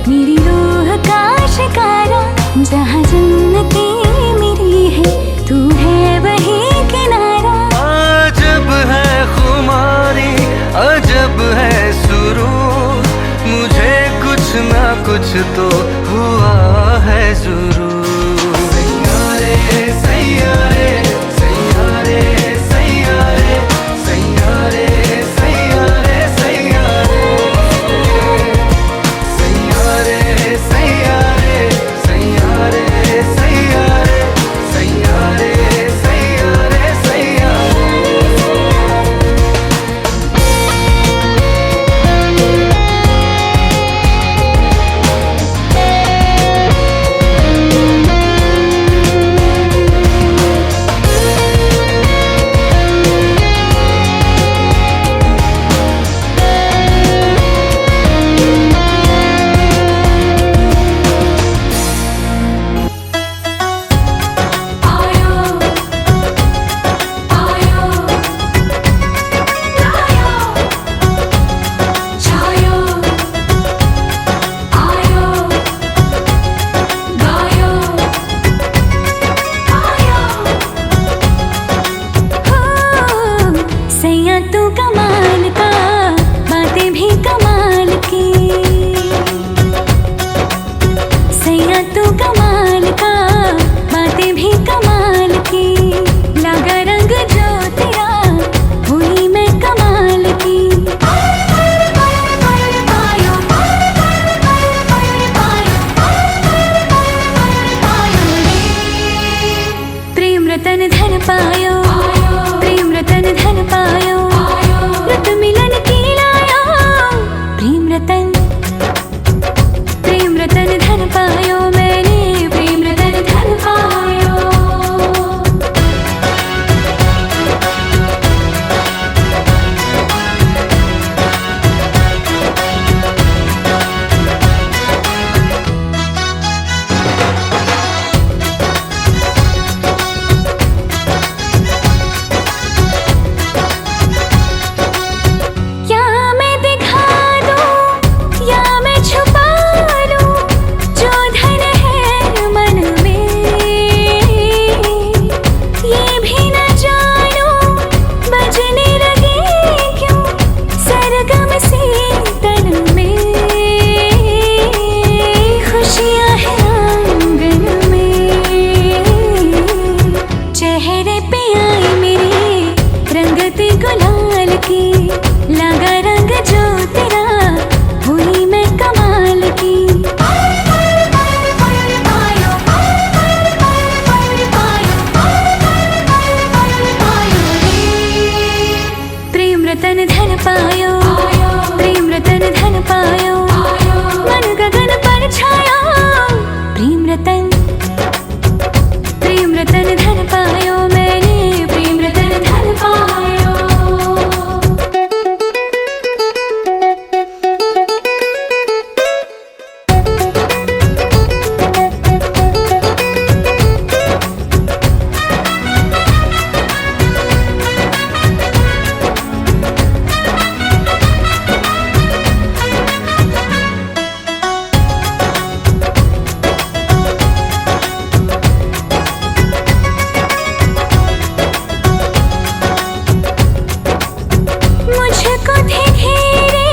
मेरी रूह का शिकारा जहाँ जन्नती मेरी है तू है वही किनारा अजब है खुमारी अजब है सुरूर मुझे कुछ ना कुछ तो हुआ है जरूर सैयारे सैयारे सैयारे सैयारे सैयारे सैयारे सैयारे सैयारे सैयारे सैयारे सैयारे सैयारे सैयारे सैयारे पायो, प्रेम रतन धन पायो, मन गगन पर छाया, प्रेम रतन धन पायो, मैंने प्रेम रतन धन पायो। मुझको थे घेरे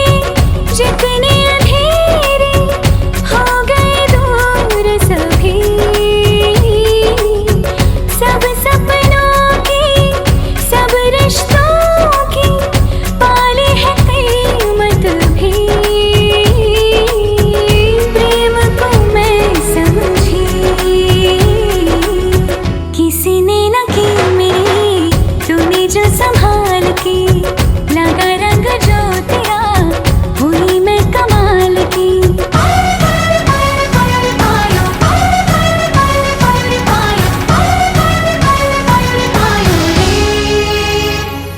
जितने अंधेरे, हो गए दूर सभी, सब सपनों की, सब रिश्तों की पाली है कीमत भी। प्रेम को मैं समझी, किसी ने न की मेरी, तूने जो संभाल की, लगा रंग जो तेरा, हुई मैं कमाल की।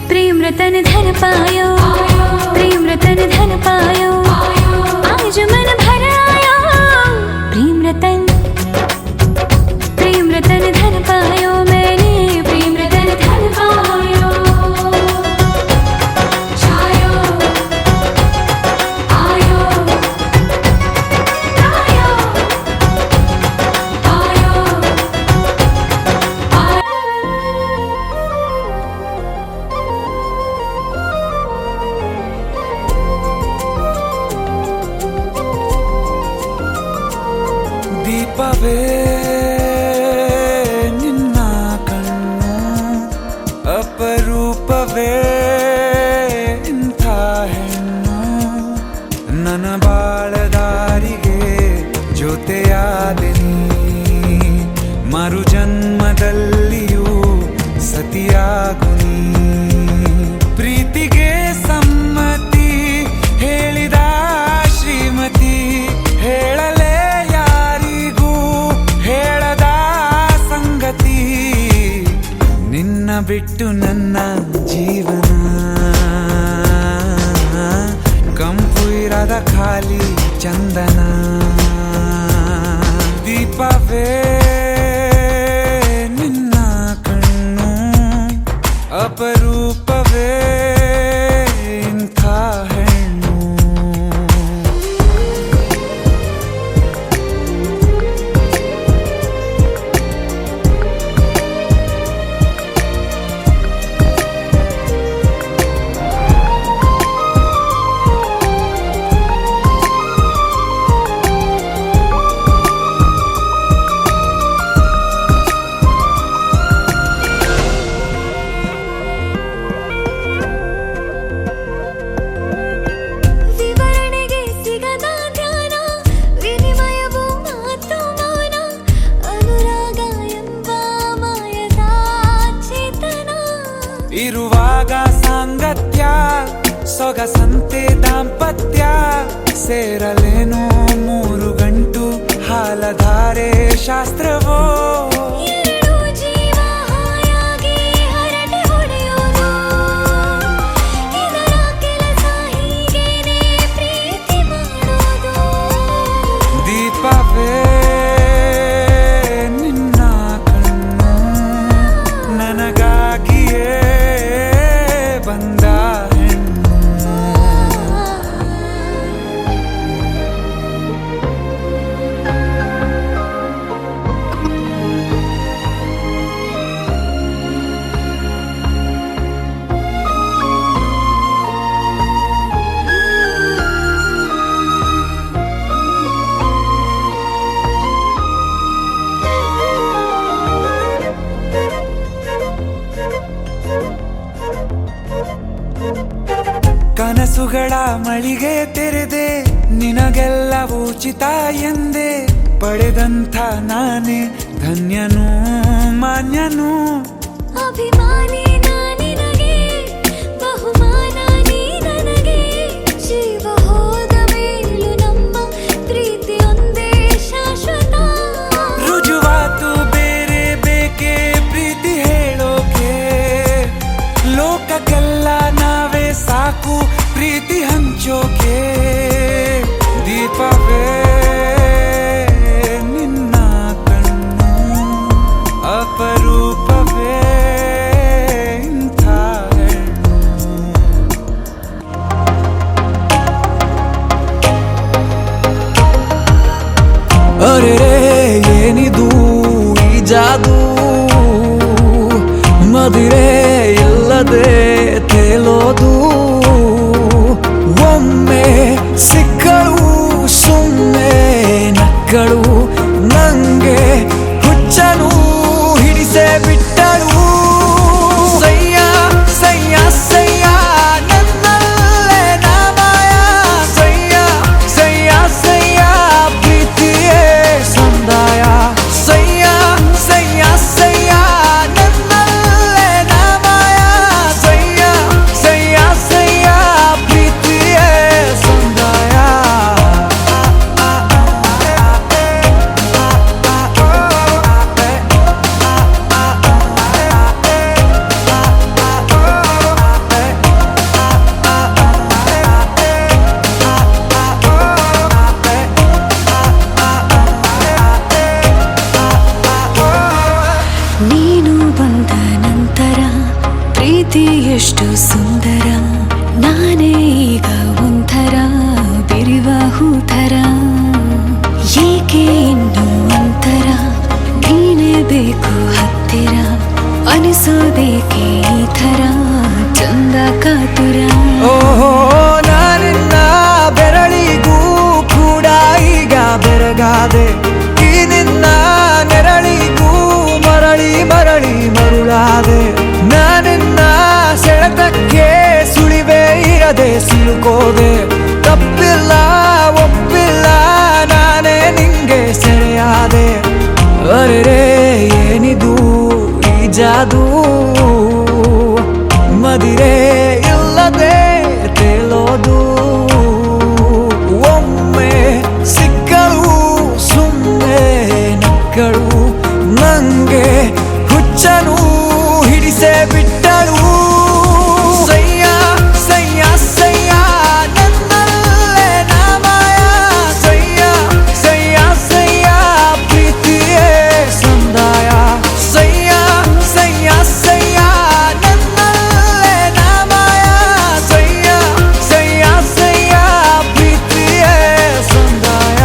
प्रेम रतन धन पायो, प्रेम रतन धन पायो, आज मन भर आया, प्रेम रतन धन पायो, मैंने प्रेम रतन धन पायो। छायो आयो आयो आयो ದೀಪವೇ ನಿನ್ನ ಕಣ್ಣು, ಅಪರೂಪವೇ ಇಂಥ ಹೆಣ್ಣು, ನನ್ನ ಬಾಳದಾರಿಗೆ ಜೊತೆಯಾದೆ ನೀ, ಮರು ಜನ್ಮದಲ್ಲಿಯೂ ಸತಿಯಾಗು ನೀ, ಪ್ರೀತಿಗೆ ಸಮ್ಮತಿ ಹೇಳಿದ ಶ್ರೀಮತಿ, ಹೇಳಲೇ ಯಾರಿಗೂ ಹೇಳದ ಸಂಗತಿ, ನಿನ್ನ ಬಿಟ್ಟು ನನ್ನ ಜೀವನ ಕಂಪು ಇರದ ಖಾಲಿ ಚಂದನ, ದೀಪವೇ ನಿನ್ನ ಕಣ್ಣು, ಅಪರೂಪವೇ ಇಂಥ ಹೆಣ್ಣು. ವಿವರಣೆಗೆ ಸಿಗದ ಧ್ಯಾನ, ವಿನಿಮಯವು ಮಾತು ಮೌನ, ಅನುರಾಗ ಎಂಬ ಮಾಯದ ಚೇತನ. ಇರುವಾಗ ಸಾಂಗತ್ಯ ಸೊಗಸಂತೆ ದಾಂಪತ್ಯ, ಸೇರಲೇನೋ ಮೂರು ಗಂಟು ಹಾಲಧಾರೆ ಶಾಸ್ತ್ರವೋ, ಎರಡು ಜೀವ ಹಾಯಾಗಿ ಹರಟೆ ಹೊಡೆಯೋದು, ಇದರ ಕೆಲಸ ಹೀಗೇನೆ ಪ್ರೀತಿ ಮಾಡೋದು. ದೀಪವೇ ನಿನ್ನ ಕಣ್ಣು, ನನಗಾಗಿಯೇ ಬಂದ ಹೆಣ್ಣು. ಕನಸುಗಳ ಮಳಿಗೆ ತೆರೆದೆ, ನಿನಗೆಲ್ಲ ಉಚಿತ ಎಂದೆ, ಪಡೆದಂಥ ನಾನೇ ಧನ್ಯನು ಮಾನ್ಯನು. ಅಭಿಮಾನಿ ನಾನಿನಗೆ, ಬಹುಮಾನ ನೀ ನನಗೆ. ಹಂಚೋಕೆ ದೀಪವೇ ನಿನ್ನ ಕಣ್ಣು ಅಪರೂಪವೇ ಇಂಥ ಹೆಣ್ಣು. ಅರೆ ಏನಿದು ಈ ಜಾದು ಮದುವೆ ಇಲ್ಲದೆ ತೇಲೋದು ಒಮ್ಮೆ ಸಿಕ್ಕಳು ಸುಮ್ಮನೆ ನಕ್ಕಳು ನಂಗೆ ಹುಚ್ಚನು ಹಿಡಿಸೇ ಬಿಟ್ಟಳು ಸಯ್ಯ ಸಯ್ಯ ಸಯ್ಯ ನನ್ನಲ್ಲೇ ನಾಮಾಯ ಸಯ್ಯ ಸಯ್ಯ ಸಯ್ಯ ಪ್ರೀತಿಯೇ ಸಂದಾಯ ಸಯ್ಯ ಸಯ್ಯ ಸಯ್ಯ ನನ್ನಲ್ಲೇ ನಾಮಾಯ ಸಯ್ಯ ಸಯ್ಯ ಸಯ್ಯ ಪ್ರೀತಿಯೇ ಸಂದಾಯ. ನೀನು ಬಂದ ನಂತರ ಪ್ರೀತಿ ಎಷ್ಟು ಸುಂದರ ನಾನೇ ಈಗ ಒಂಥರ ಬಿರಿವ ಹೂಥರ ಏಕೆ ಇನ್ನು ಅಂತರ ನೀನೇ ಬೇಕು ಹತ್ತಿರ ಅನಿಸೋದೇಕೆ ಈ ಥರ ಚಂದ ಕಾತುರ. ಓಹೋ ನಾನಿನ್ನ ಬೆರಳಿಗೂ ಕೂಡ ಈಗ ಬೆರಗಾದೆ ಈ ನಿನ್ನ ನೆರಳಿಗೂ ಮರಳಿ ಮರಳಿ ಮರುಳಾದೆ ನಾನಿನ್ನ ಸೆಳೆತಕ್ಕೆ ಸುಳಿವೇ ಇರದೆ ಸಿಲುಕೋದೆ ತಪ್ಪಿಲ್ಲ ಒಪ್ಪಿಲ್ಲ ನಾನೇ ನಿಂಗೆ ಸೆರೆಯಾದೆ. ಅರೆ ಏನಿದು ಈ ಜಾದು ಮದಿರೆ ಇಲ್ಲದೆ ತೇಲೋದು ಒಮ್ಮೆ ಸಿಕ್ಕಳು ಸುಮ್ಮನೆ ನಕ್ಕಳು ನಂಗೆ ಹುಚ್ಚನು ಹಿಡಿಸೇ ಬಿಟ್ಟಳು ಸಯ್ಯ ಸಯ್ಯ ಸಯ್ಯ ನನ್ನಲ್ಲೇ ನಾಮಾಯ ಸಯ್ಯ ಸಯ್ಯ ಸಯ್ಯ ಪ್ರೀತಿಯೇ ಸಂದಾಯ ಸಯ್ಯ ಸಯ್ಯ ಸಯ್ಯ ನನ್ನಲ್ಲೇ ನಾಮಾಯ ಸಯ್ಯ ಸಯ್ಯ ಸಯ್ಯ ಪ್ರೀತಿಯೇ ಸಂದಾಯ.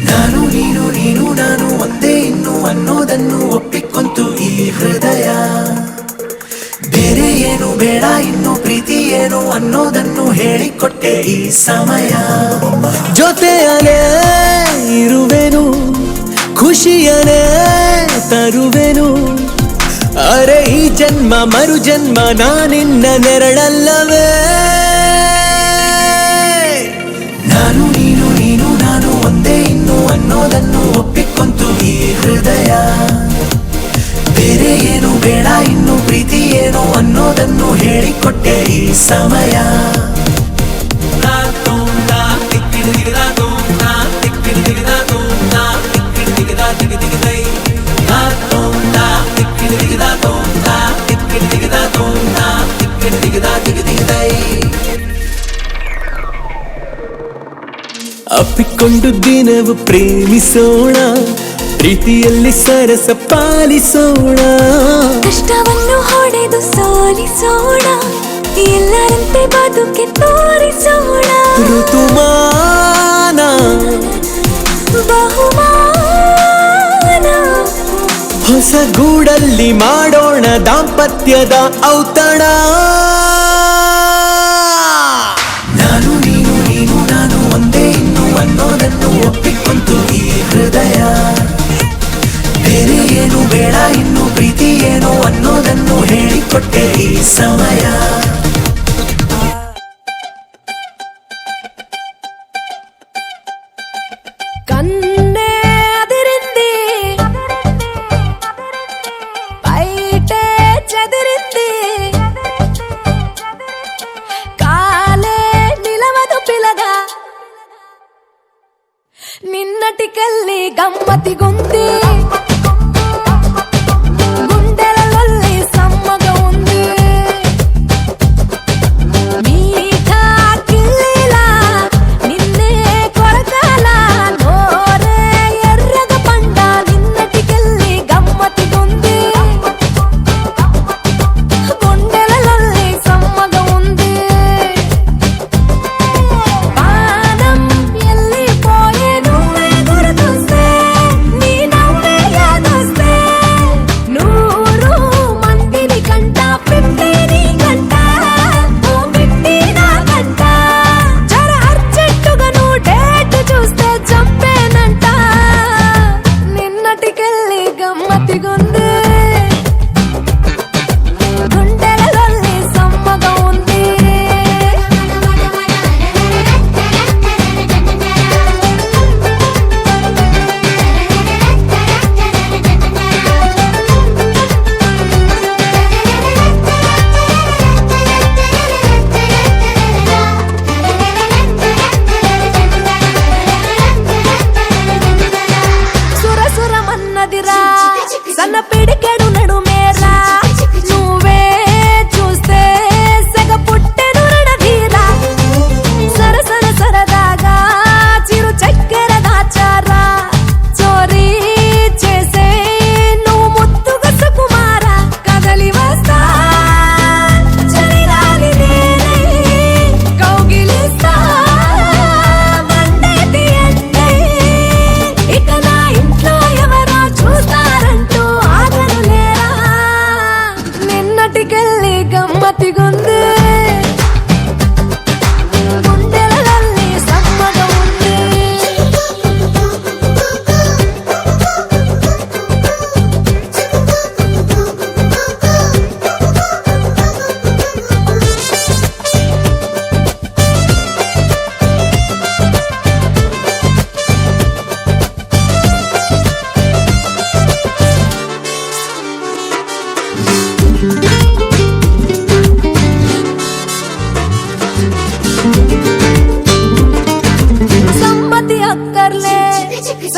ನಾನು ನೀನು ನೀನು ನಾನು ಒಂದೇ ಇನ್ನು ಅನ್ನೋದನ್ನು ಒಪ್ಪಿಕೊಂತು ಈ ಹೃದಯ ಬೇರೆ ಏನು ಬೇಡ ಇನ್ನು ಪ್ರೀತಿ ಏನು ಅನ್ನೋದನ್ನು ಹೇಳಿಕೊಟ್ಟೆ ಈ ಸಮಯ ಜೊತೆಯಲೇ ಇರುವೆನು ಖುಷಿಯನೇ ತರುವೆನು ಅರೆ ಈ ಜನ್ಮ ಮರು ಜನ್ಮ ನಾನಿನ್ನ ನೆರಳಲ್ಲವೇ ನಾನು ನೀನು ನೀನು ನಾನು ಒಂದೇ ಇನ್ನು ಅನ್ನೋದನ್ನು ಒಪ್ಪಿಕೊಂತು ಈ ಹೃದಯ ಬೇರೆ ಏನು ಬೇಡ ಇನ್ನು ಪ್ರೀತಿ ಏನು ಅನ್ನೋದನ್ನು ಹೇಳಿಕೊಟ್ಟೆ ಈ ಸಮಯ ಅಪ್ಪಿಕೊಂಡು ದಿನವು ಪ್ರೇಮಿಸೋಣ ಪ್ರೀತಿಯಲ್ಲಿ ಸರಸ ಪಾಲಿಸೋಣ ಕಷ್ಟವನ್ನು ಹೊಡೆದು ಸೋಲಿಸೋಣ ಎಲ್ಲರಂತೆ ಬದುಕೆ ತೋರಿಸೋಣ ಋತುಮಾನ ಬಹುಮಾನ ಹೊಸ ಗೂಡಲ್ಲಿ ಮಾಡೋಣ ದಾಂಪತ್ಯದ ಔತಣ ನಾನು ನೀನು ನೀನು ನಾನು ಒಂದೇ ಇನ್ನು ಅನ್ನೋದನ್ನು ಒಪ್ಪಿಕೊಂತು ಈ ಹೃದಯ ಬೇರೆ ಏನು ಬೇಡ ಇನ್ನು ಪ್ರೀತಿ ಏನು ಅನ್ನೋದನ್ನು ಹೇಳಿಕೊಟ್ಟೆ ಈ ಸಮಯ ಕಣ್ಣೇ ಅದಿರಿಂದಿ ಬೈಟೆ ಚದುರಿಂದಿ ಕಾಲೇ ನಿಲವ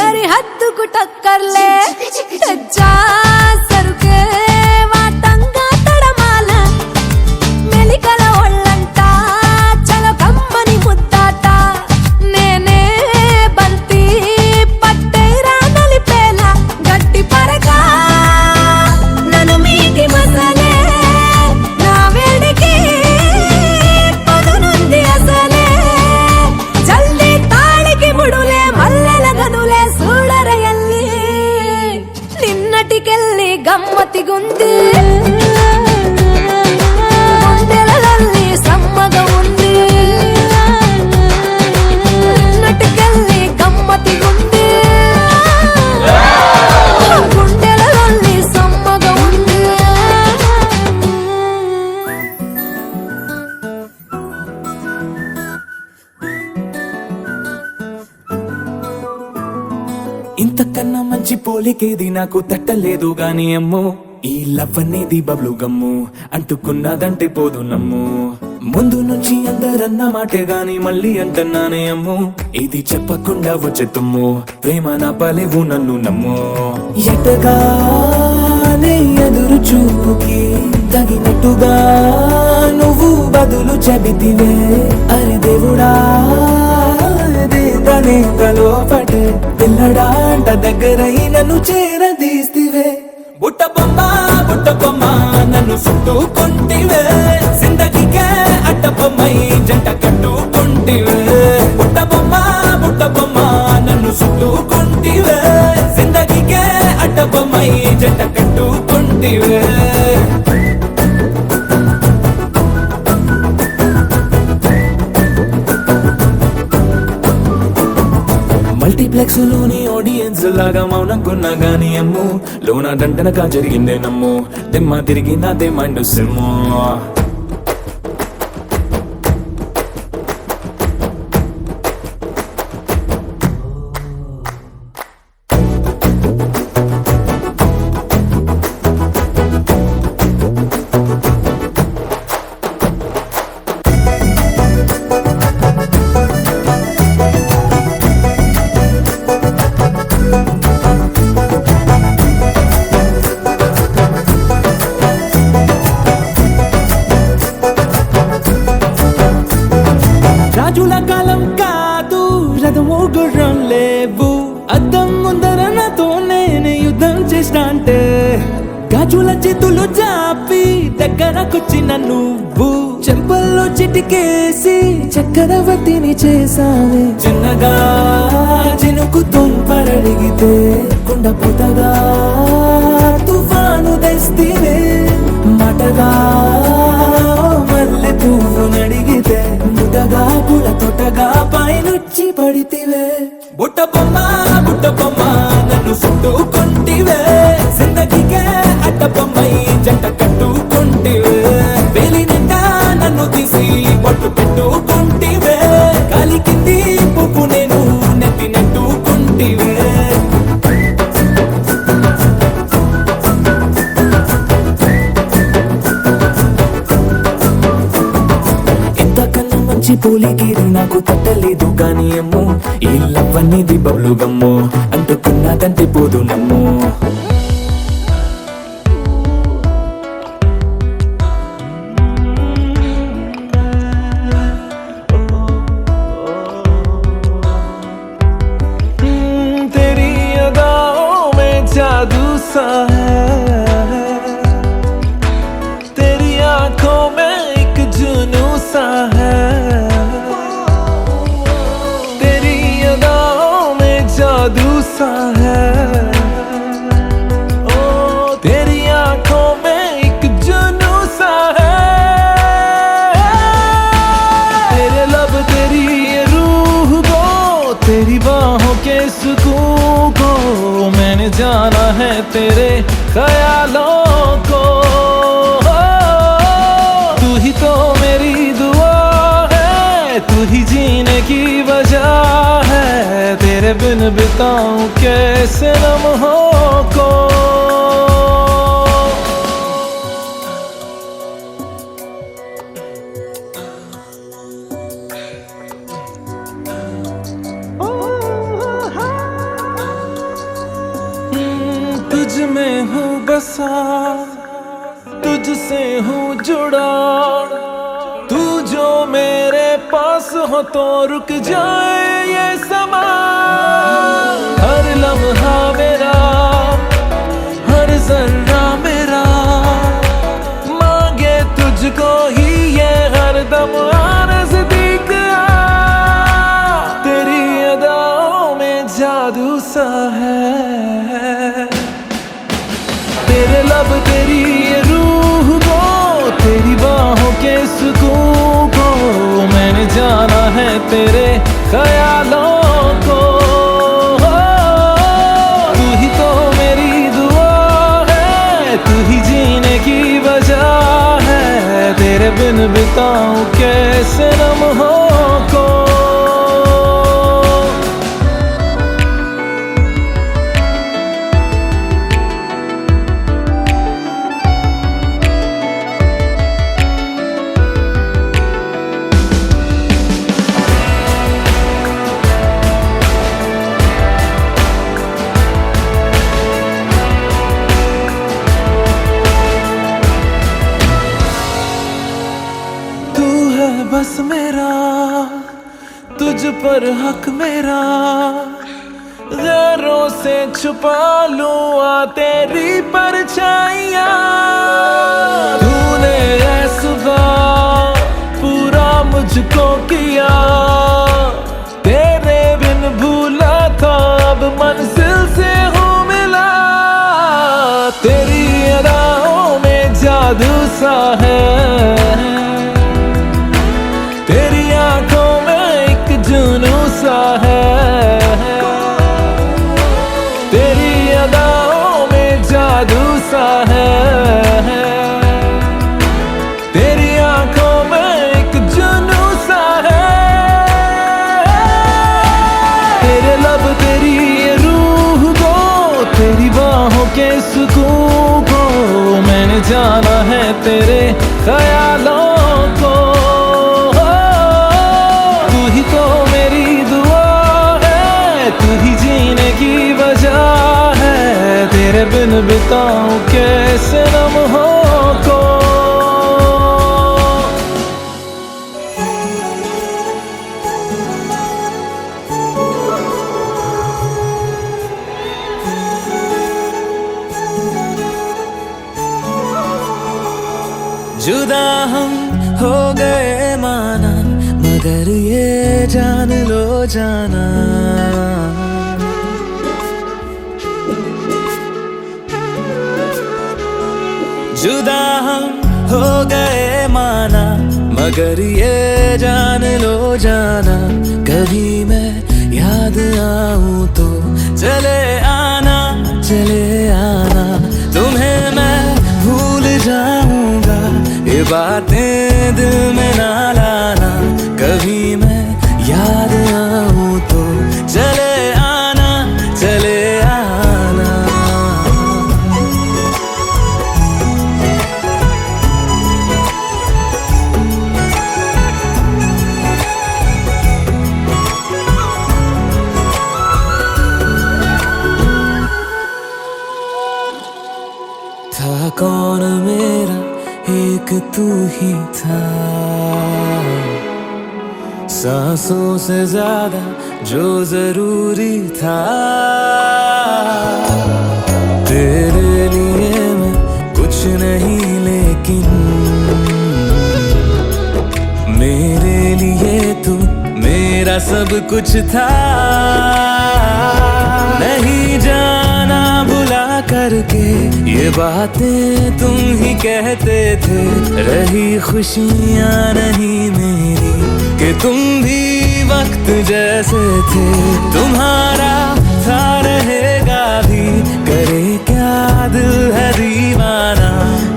సరిహద్దుకు టక్కర్లే తెచ్చా సరుకే వాటంగా తడమాల మెలికల ఒళ్ళంతా చలో కమ్మని ముద్దాట నేనే బంతి పట్టేరా నలిపేలా గట్టి పరగా నన్ను మీటి మసలే నా వేడికి పదునుంది అసలే జల్దీ తాళికి ముడులే మల్లెల గనులే సూడరయల్లి నిన్నటికెళ్ళి గమ్మతిగుంది గుండెలలోని సమ్మగా ఉంది నిన్నటికెళ్ళి గమ్మతిగుంది గుండెలలోని సమ్మగా ఉంది ఇంతకన్నా మంచి పోలికేది నాకు తట్టలేదు గాని అమ్మో ఈ లవ్ అనేది బబ్లు గమ్ము అంటుకున్నదంటే పోదు నమ్ము ముందు నుంచి అందరన్న మాటే గాని మళ్ళీ అంటున్నానే అమ్ము ఇది చెప్పకుండా వచ్చే తుమ్ము ప్రేమ నా పలేవు నన్ను నమ్ము ఎటగానే ఎదురు చూపుకి తగినట్టుగా నువ్వు బదులు చెబితివే అరే దేవుడా లోపటే పిల్లడాంట దగ్గరై నన్ను చేరదీస్తివే బుట్ట బొమ్మ నన్ను చుట్టుకుంటివే జిందగీకే అడ్డ బొమ్మై జంట కట్టుకుంటివే బుట్ట బొమ్మ నన్ను చుట్టుకుంటివే జిందగీకే అడ్డ బొమ్మై జంట కట్టుకుంటివే మల్టీప్లెక్స్ లోని ఆడియన్స్ లాగా మౌనంకున్నా గానీ అమ్ము లోన దండనగా జరిగిందే నమ్ము దిమ్మ తిరిగి నాదే మైండ్ సిమ్ము రాజుల కాలం కాదు రథము గుర్రం లేవు అద్దం ముందర నాతో నేను యుద్ధం చేస్తా అంటే గాజుల చేతులు జాపి దగ్గరకొచ్చిన నువ్వు చెంపల్లో చిటికేసి చక్రవర్తిని చేసావే చిన్నగా చినుకు తుంపరడిగితే కుండ పుతగా తుఫాను తెస్తివే మాటగా మల్లె పువ్వు నడిగితే ముటగా పుల తొటగా పైనుచ్చి పడితివే బుట్ట బొమ్మ నన్ను చుట్టుకుంటివే జిందగీకే అడ్డ బొమ్మై జంట కట్టుకుంటివే వేలి నిండా నన్ను తీసి పట్టు పెట్టుకుంటివే కాలి కింది పువ్వు నేను నెత్తి నెట్టుకుంటివే ఇంతకన్నా మంచి పోలికేది నాకు తట్టలేదు గాని అమ్ము ఈ లవ్ అనేది బబ్లు గమ్ము అంటుకున్నదంటే పోదు నమ్ము तेरी अदाओं में जादू सा है तेरी आंखों में एक जुनू सा है तेरी अदाओं में जादू सा है ओ तेरी आंखों में एक जुनू सा है तेरे लब तेरी ये रूह को तेरी बाहों के सुकून को मैंने जाना है तेरे ख्यालों को तू ही तो मेरी दुआ है तू ही जीने की वजह है तेरे बिन बिताऊं कैसे लम्हों को बसा, तुझसे हूँ जुड़ा। तू जो मेरे पास हो तो रुक जाए ये समा। हर लम्हा मेरा, हर जर्रा मेरा मांगे तुझको ही ये हरदम नजदीक आ। तेरी अदाओं में जादू सा है, तेरे लब तेरी ये रूह को, तेरी बाहों के सुकून को मैंने जाना है तेरे ख्यालों को। तू ही तो मेरी दुआ है, तू ही जीने की वजह है। तेरे बिन बिताऊं कैसे लम्हों को। बस मेरा, तुझ पर हक मेरा, गैरों से छुपा लूं आ तेरी परछाइयां। तूने ऐ सुबह पूरा मुझको किया, तेरे बिन भूला था अब मंजिल से हूँ मिला। तेरी अदाओं में जादू सा है, तेरी आंखों में एक जुनून सा है। तेरी अदाओं में जादू सा है, तेरी आंखों में एक जुनून सा है। तेरे लब तेरी ये रूह को, तेरी बाहों के सुकून को मैंने जाना है तेरे ख्यालों को। तो मेरी दुआ है, तू ही जीने की वजह है। तेरे बिन बिताऊं कैसे लम्हों को। जुदा हम हो गए माना, मगर ये जान लो जाना। जुदा हम हो गए माना, मगर ये जान लो जाना। कभी मैं याद आऊं तो चले आना, चले आना। तुम्हें मैं भूल जाऊंगा, ये बातें दिल में ना लाना। कभी मैं याद आऊं तो चले आना, चले आना। था कौन मेरा एक तू ही था, सांसों से ज्यादा जो जरूरी था। तेरे लिए मैं कुछ नहीं, लेकिन मेरे लिए तू मेरा सब कुछ था। नहीं जाना भुला करके ये बातें तुम ही कहते थे। रही खुशियाँ नहीं मेरी कि तुम भी वक्त जैसे थे। तुम्हारा था रहेगा भी, करे क्या दिल है दीवाना।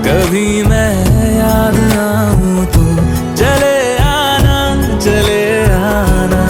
कभी मैं याद आऊं तो चले आना, चले आना।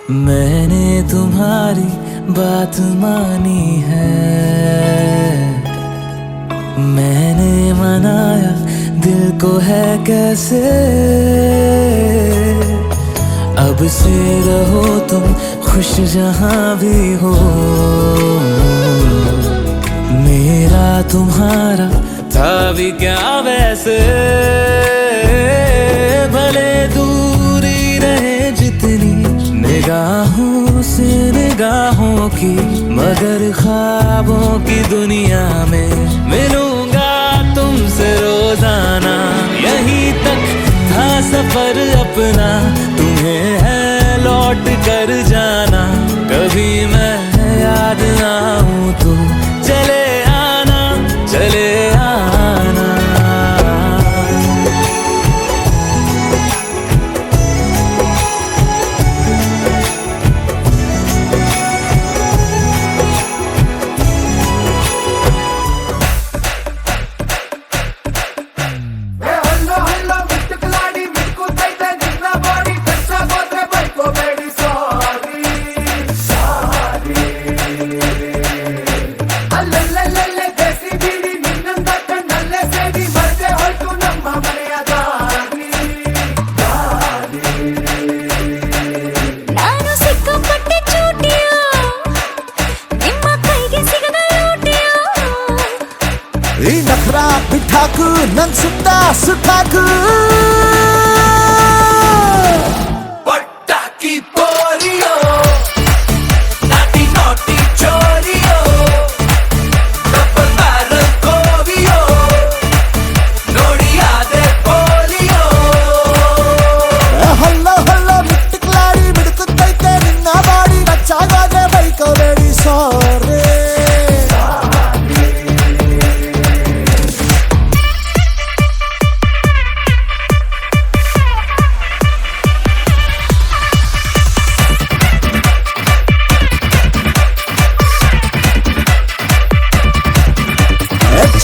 मैंने तुम्हारी बात मानी है, मैंने मनाया दिल को है कैसे। अब से रहो तुम खुश जहां भी हो, मेरा तुम्हारा था भी क्या वैसे। भले दूरी रहे जितनी निगाहों से निगाहों की, मगर ख्वाबों की दुनिया में मिलूंगा तुमसे रोजाना। यहीं तक था सफर अपना, तुम्हें है लौट कर जाना। कभी मैं याद आऊं तो चले आना, चले आना। ನಾನು ಸಿಕ್ಕಾಪಟ್ಟೆ ಚೂಟಿಯ, ನಿಮ್ಮ ಕೈಗೆ ಸಿಗದ ಲೂಟಿಯ. ಈ ನಖರ ಬಿಟ್ಟಾಕು ನನ್ ಸುತ್ತ ಸುತ್ತಾಕು. ಪಟಾಕಿ ಪೋರಿಯೋ ನಾಟಿ ನಾಟಿ ಚೋರಿಯೋ, ಡಬಲ್ ಬ್ಯಾರಲ್ ಕೋವಿಯೋ ನೋಡಿ ಆದೆ ಪೋಲಿಯೋ. ಹಲ್ಲ ಹಲ್ಲ ಮಿಟ್ಟಿಕ್ಲಾಡಿ ಬಿಡುತ್ತೈತೆ ನಿನ್ನ ಬಾಡಿ, ನಚ್ಚಾಗಾದ್ರೆ ಬೈಕೋಬೇಡಿ ಸಾರಿ.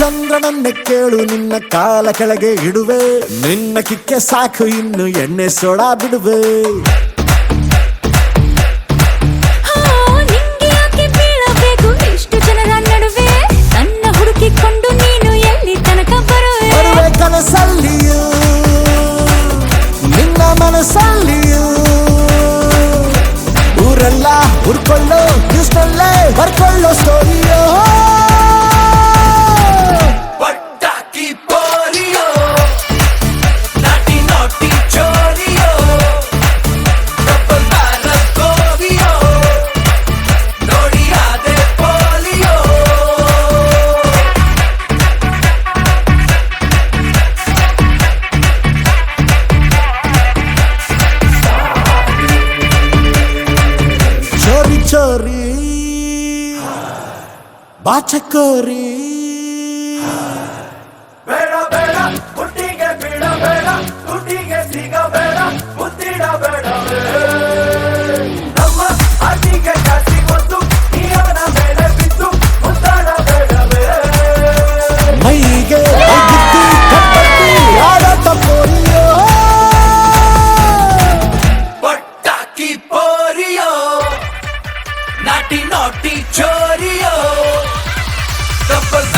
ಚಂದ್ರನನ್ನೇ ಕೇಳು ನಿನ್ನ ಕಾಲ ಕೆಳಗೆ ಇಡುವೆ, ನಿನ್ನ ಕಿಕ್ಕೆ ಸಾಕು ಇನ್ನು ಎಣ್ಣೆ ಸೋಡಾ ಬಿಡುವೆ. ನಿಂಗೆ ಯಾಕೆ ಬೀಳಬೇಕು ಇಷ್ಟು ಜನರ ನಡುವೆ, ನನ್ನ ಹುಡುಕಿಕೊಂಡು ನೀನು ಎಲ್ಲಿ ತನಕ ಬರುವೆ. ಬರುವೆ ಕನಸಲ್ಲಿಯೂ ನಿನ್ನ ಮನಸ್ಸಲ್ಲಿಯೂ, ಊರೆಲ್ಲ ಹುಡ್ಕೊಳ್ಳೋ ನ್ಯೂಸ್ನಲ್ಲೇ ಬರ್ಕೊಳ್ಳೋ ಸ್ಟೋರಿಯೋ. ಪಟಾಕಿ ಪೋರಿಯೋ ನಾಟಿ ನಾಟಿ ಚೋರಿಯೋ, ಡಬಲ್ ಬ್ಯಾರಲ್ ಕೋವಿಯೋ ನೋಡಿ ಆದೆ ಪೋಲಿಯೋ. ಚೋರಿ ಚೋರಿ ಬಾಚಕೋರಿ. ಬೇಡ ಬೇಡ ಹುಟ್ಟಿಗೆ ಬಿಡಬೇಡ, ಹುಟ್ಟಿಗೆ ಸಿಗಬೇಡ, ಮುತ್ತಿಡಬೇಡವೇ. ನಮ್ಮ ಅತಿಗೆ ಜಾಸ್ತಿ ಗೊತ್ತು, ನೀವನ ಮೇಲೆ ಬಿದ್ದು ಮುತ್ತಾಡಬೇಡವೇ. ಮೈಗೆ ಬಿದ್ದು ಕಪ್ಪಟ್ಟಿ ಆಡತ ಪೋರಿಯೋ. ಪಟಾಕಿ ಪೋರಿಯೋ ನಾಟಿ ನಾಟಿ ಚೋರಿಯೋ, ಡಬಲ್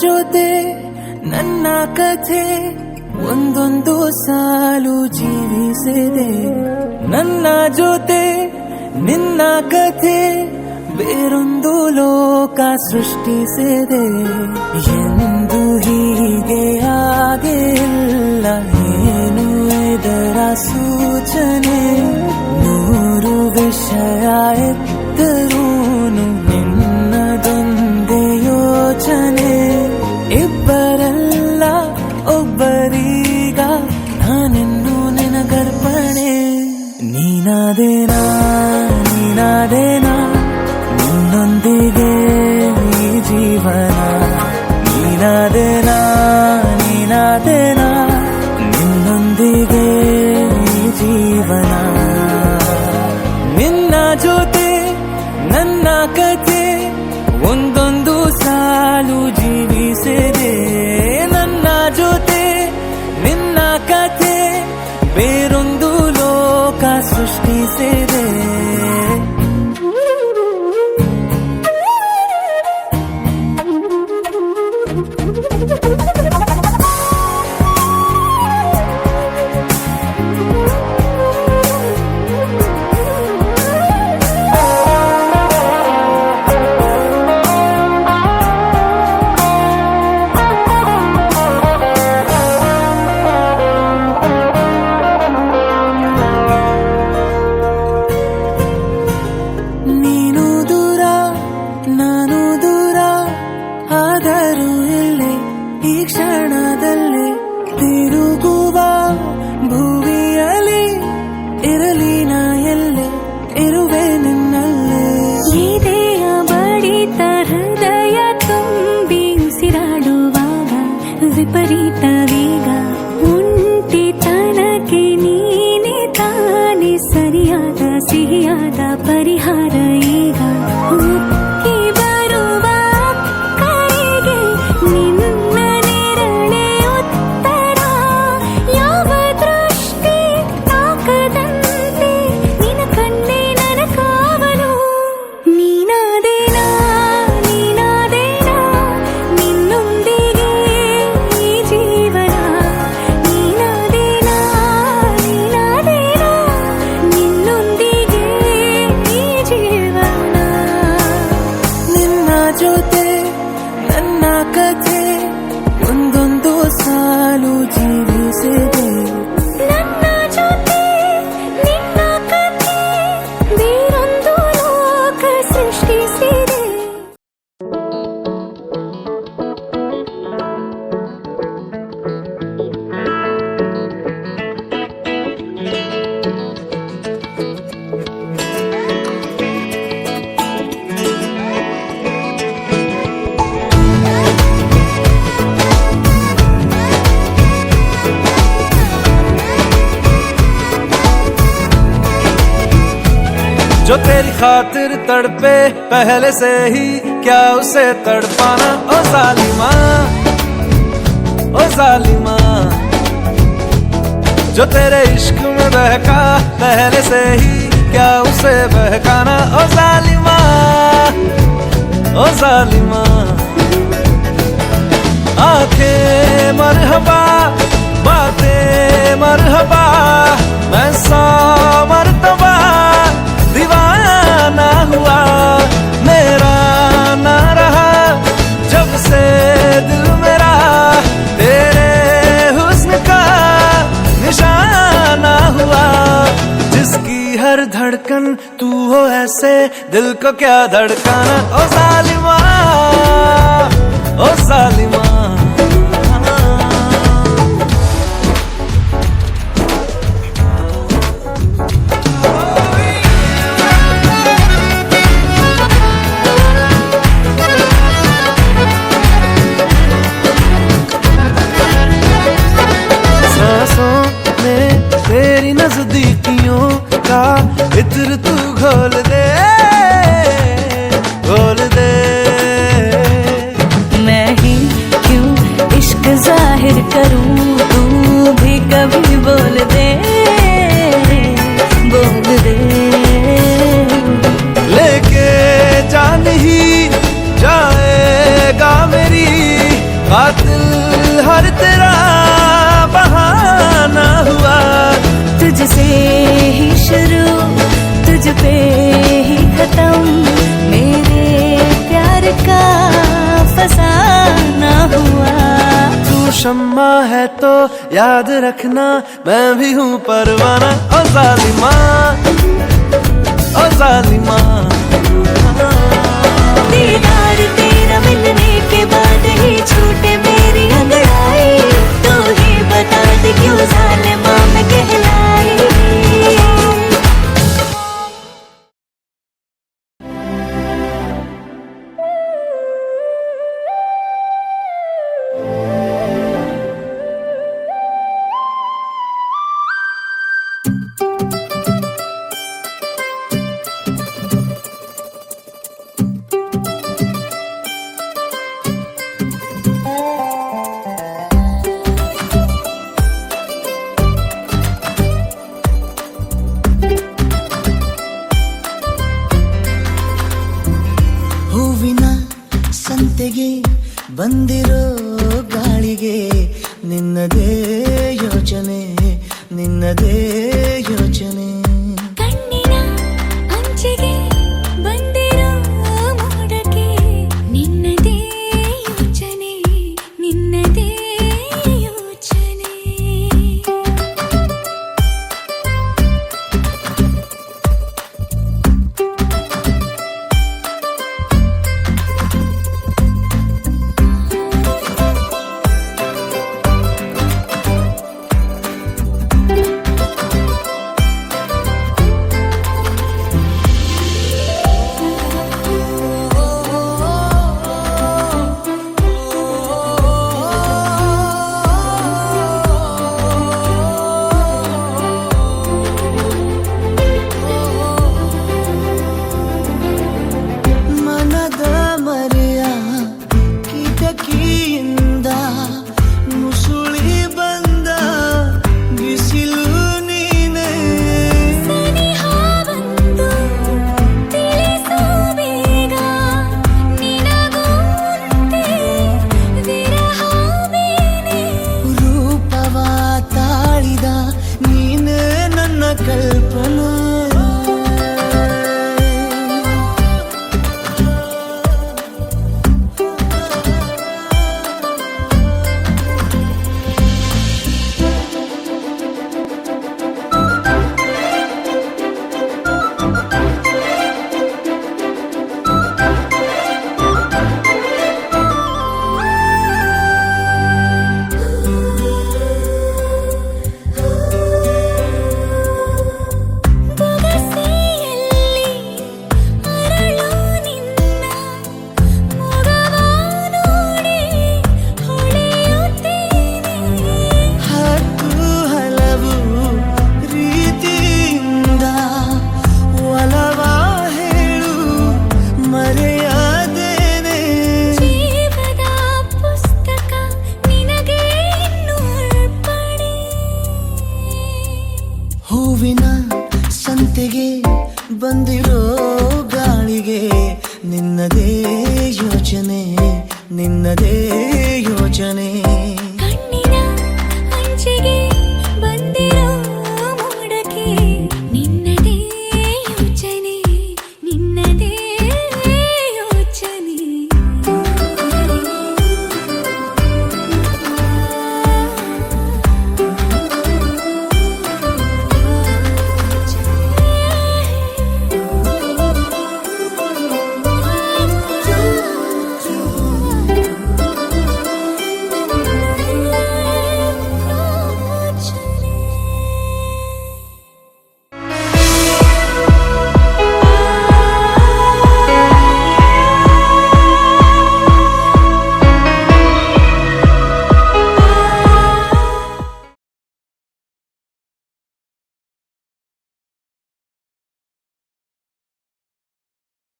ಜೊತೆ ನನ್ನ ಕಥೆ ಒಂದೊಂದು ಸಾಲು ಜೀವಿಸಿದೆ, ನನ್ನ ಜೊತೆ ನಿನ್ನ ಕಥೆ ಬೇರೊಂದು ಲೋಕ ಸೃಷ್ಟಿಸಿದೆ. ಎಂದು ಹೀಗೆ ಆಗಿಲ್ಲ, ಏನು ಇದರ ಸೂಚನೆ? ನೂರು ವಿಷಯ ಎತ್ತರೂನು ನಿನ್ನದೊಂದೇ ಯೋಚನೆ. ಇಬ್ಬರಲ್ಲ ಒಬ್ಬರೀಗ ನಾನಿನ್ನು ನಿನಗರ್ಪಣೆ. ನೀನಾದೇನಾ ನೀನಾದೇನಾ ನಿನ್ನೊಂದಿಗೆ ಈ ಜೀವನ. ನೀನಾದೇನಾ ನೀನಾದೇನಾ ನಿನ್ನೊಂದಿಗೆ ಈ ಜೀವನ. ನಿನ್ನ ಜೊತೆ ನನ್ನ ಕಥೆ ಒಂದೊಂದು ಸಾಲು ಜೀವಿಸಿದೆ, ನನ್ನ ಜೊತೆ ನಿನ್ನ ಕಥೆ ಬೇರೊಂದು ಲೋಕ ಸೃಷ್ಟಿಸಿದೆ. ವಿಪರೀತ ವೇಗ ಒಂಟಿತನಕ್ಕೆ ನೀನೆ ತಾನೆ ಸರಿಯಾದ ಸಿಹಿಯಾದ ಪರಿಹಾರ ಈಗ. ಉಕ್ಕಿ ಬರುವ ಕರೆಗೆ ನಿನ್ನ ನೆರಳೆ ಉತ್ತರ. ಯಾವ ದೃಷ್ಟಿ ತಾಕದಂತೆ ನಿನ ಕಣ್ಣೆ ನನ್ನ ಕಾವಲು. ನೀನಾದೇನಾ ನೀನಾದೇನಾ ನಿನ್ನೊಂದಿಗೆ ಈ ಜೀವನ. ನೀನಾದೇನಾ ನೀನಾದೇನಾ ನಿನ್ನೊಂದಿಗೆ ಈ ಜೀವನ. ನಿನ್ನ ಜೊತೆ ನನ್ನ ಕಥೆ ಒಂದೊಂದು ಸಾಲು ಜೀವಿಸಿದೆ, ನನ್ನ ಜೊತೆ ನಿನ್ನ ಕಥೆ ಬೇರೊಂದು ಲೋಕ ಸೃಷ್ಟಿಸಿದೆ. जो तेरी खातिर तड़पे पहले से ही, क्या उसे तड़पाना? ओ जालिमा ओ जालिमा। जो तेरे इश्क में बहका पहले से ही, क्या उसे बहकाना? ओ जालिमा ओ जालिमा। आंखें मरहबा बातें मरहबा, मैं 100 मरतबा दीवाना हुआ, मेरा ना रहा जब से दिल मेरा तेरे हुस्न का निशाना हुआ। जिसकी हर धड़कन तू हो ऐसे, दिल को क्या धड़काना? ओ जालिमा ओ जालिमा। तेरी नजदीकियों का इत्र तू घोल दे घोल दे। मैं ही क्यों इश्क जाहिर करूं, तू भी कभी बोल दे बोल दे। लेके जान ही जाएगा मेरी शम्मा है तो याद रखना मैं भी हूँ परवाना। ओ जालिमा, ओ जालिमा। दीदार तेरा मिलने के बाद ही छूटे मेरी अंगड़ाई, तू ही बता दे क्यों जालिमा मैं कहलाई। ಹೂವಿನ ಸಂತೆಗೆ ಬಂದಿರೋ ಗಾಳಿಗೆ ನಿನ್ನದೇ ಯೋಚನೆ, ನಿನ್ನದೇ ಯೋಚನೆ. ಕಣ್ಣಿನ ಅಂಚಿಗೆ ಬಂದಿರೋ ಮೋಡಕ್ಕೆ ನಿನ್ನದೇ ಯೋಚನೆ, ನಿನ್ನದೇ ಯೋಚನೆ. ಮನದ ಮರೆಯ ಕಿಟಕಿಯಿಂದ ನುಸುಳಿ ಬಂದ ಬಿಸಿಲು ನೀನೆ. ಸನಿಹ ಬಂದು ತಿಳಿಸು ಬೇಗ ನಿನಗೊಂದೇ ವಿರಹ ಬೇನೆ. ರೂಪವ ತಾಳಿದ ನೀನೇ ನನ್ನ ಕಲ್ಪನೆ. ಬೊಗಸೆಯಲ್ಲಿ ಅರಳು ನಿನ್ನ ಮೊಗವ ನೋಡಿ ಹೊಳೆಯುತ್ತೇನೆ. ಹತ್ತು ಹಲವು ರೀತಿಯಿಂದ ಒಲವ ಹೇಳು ಮರೆಯಾದೇನೆ. ಜೀವದ ಪುಸ್ತಕ ನಿನಗೆ ಇನ್ನೂ ಅರ್ಪಣೆ. ಹೂವಿನ ಸಂತೆಗೆ ಬಂದಿರೋ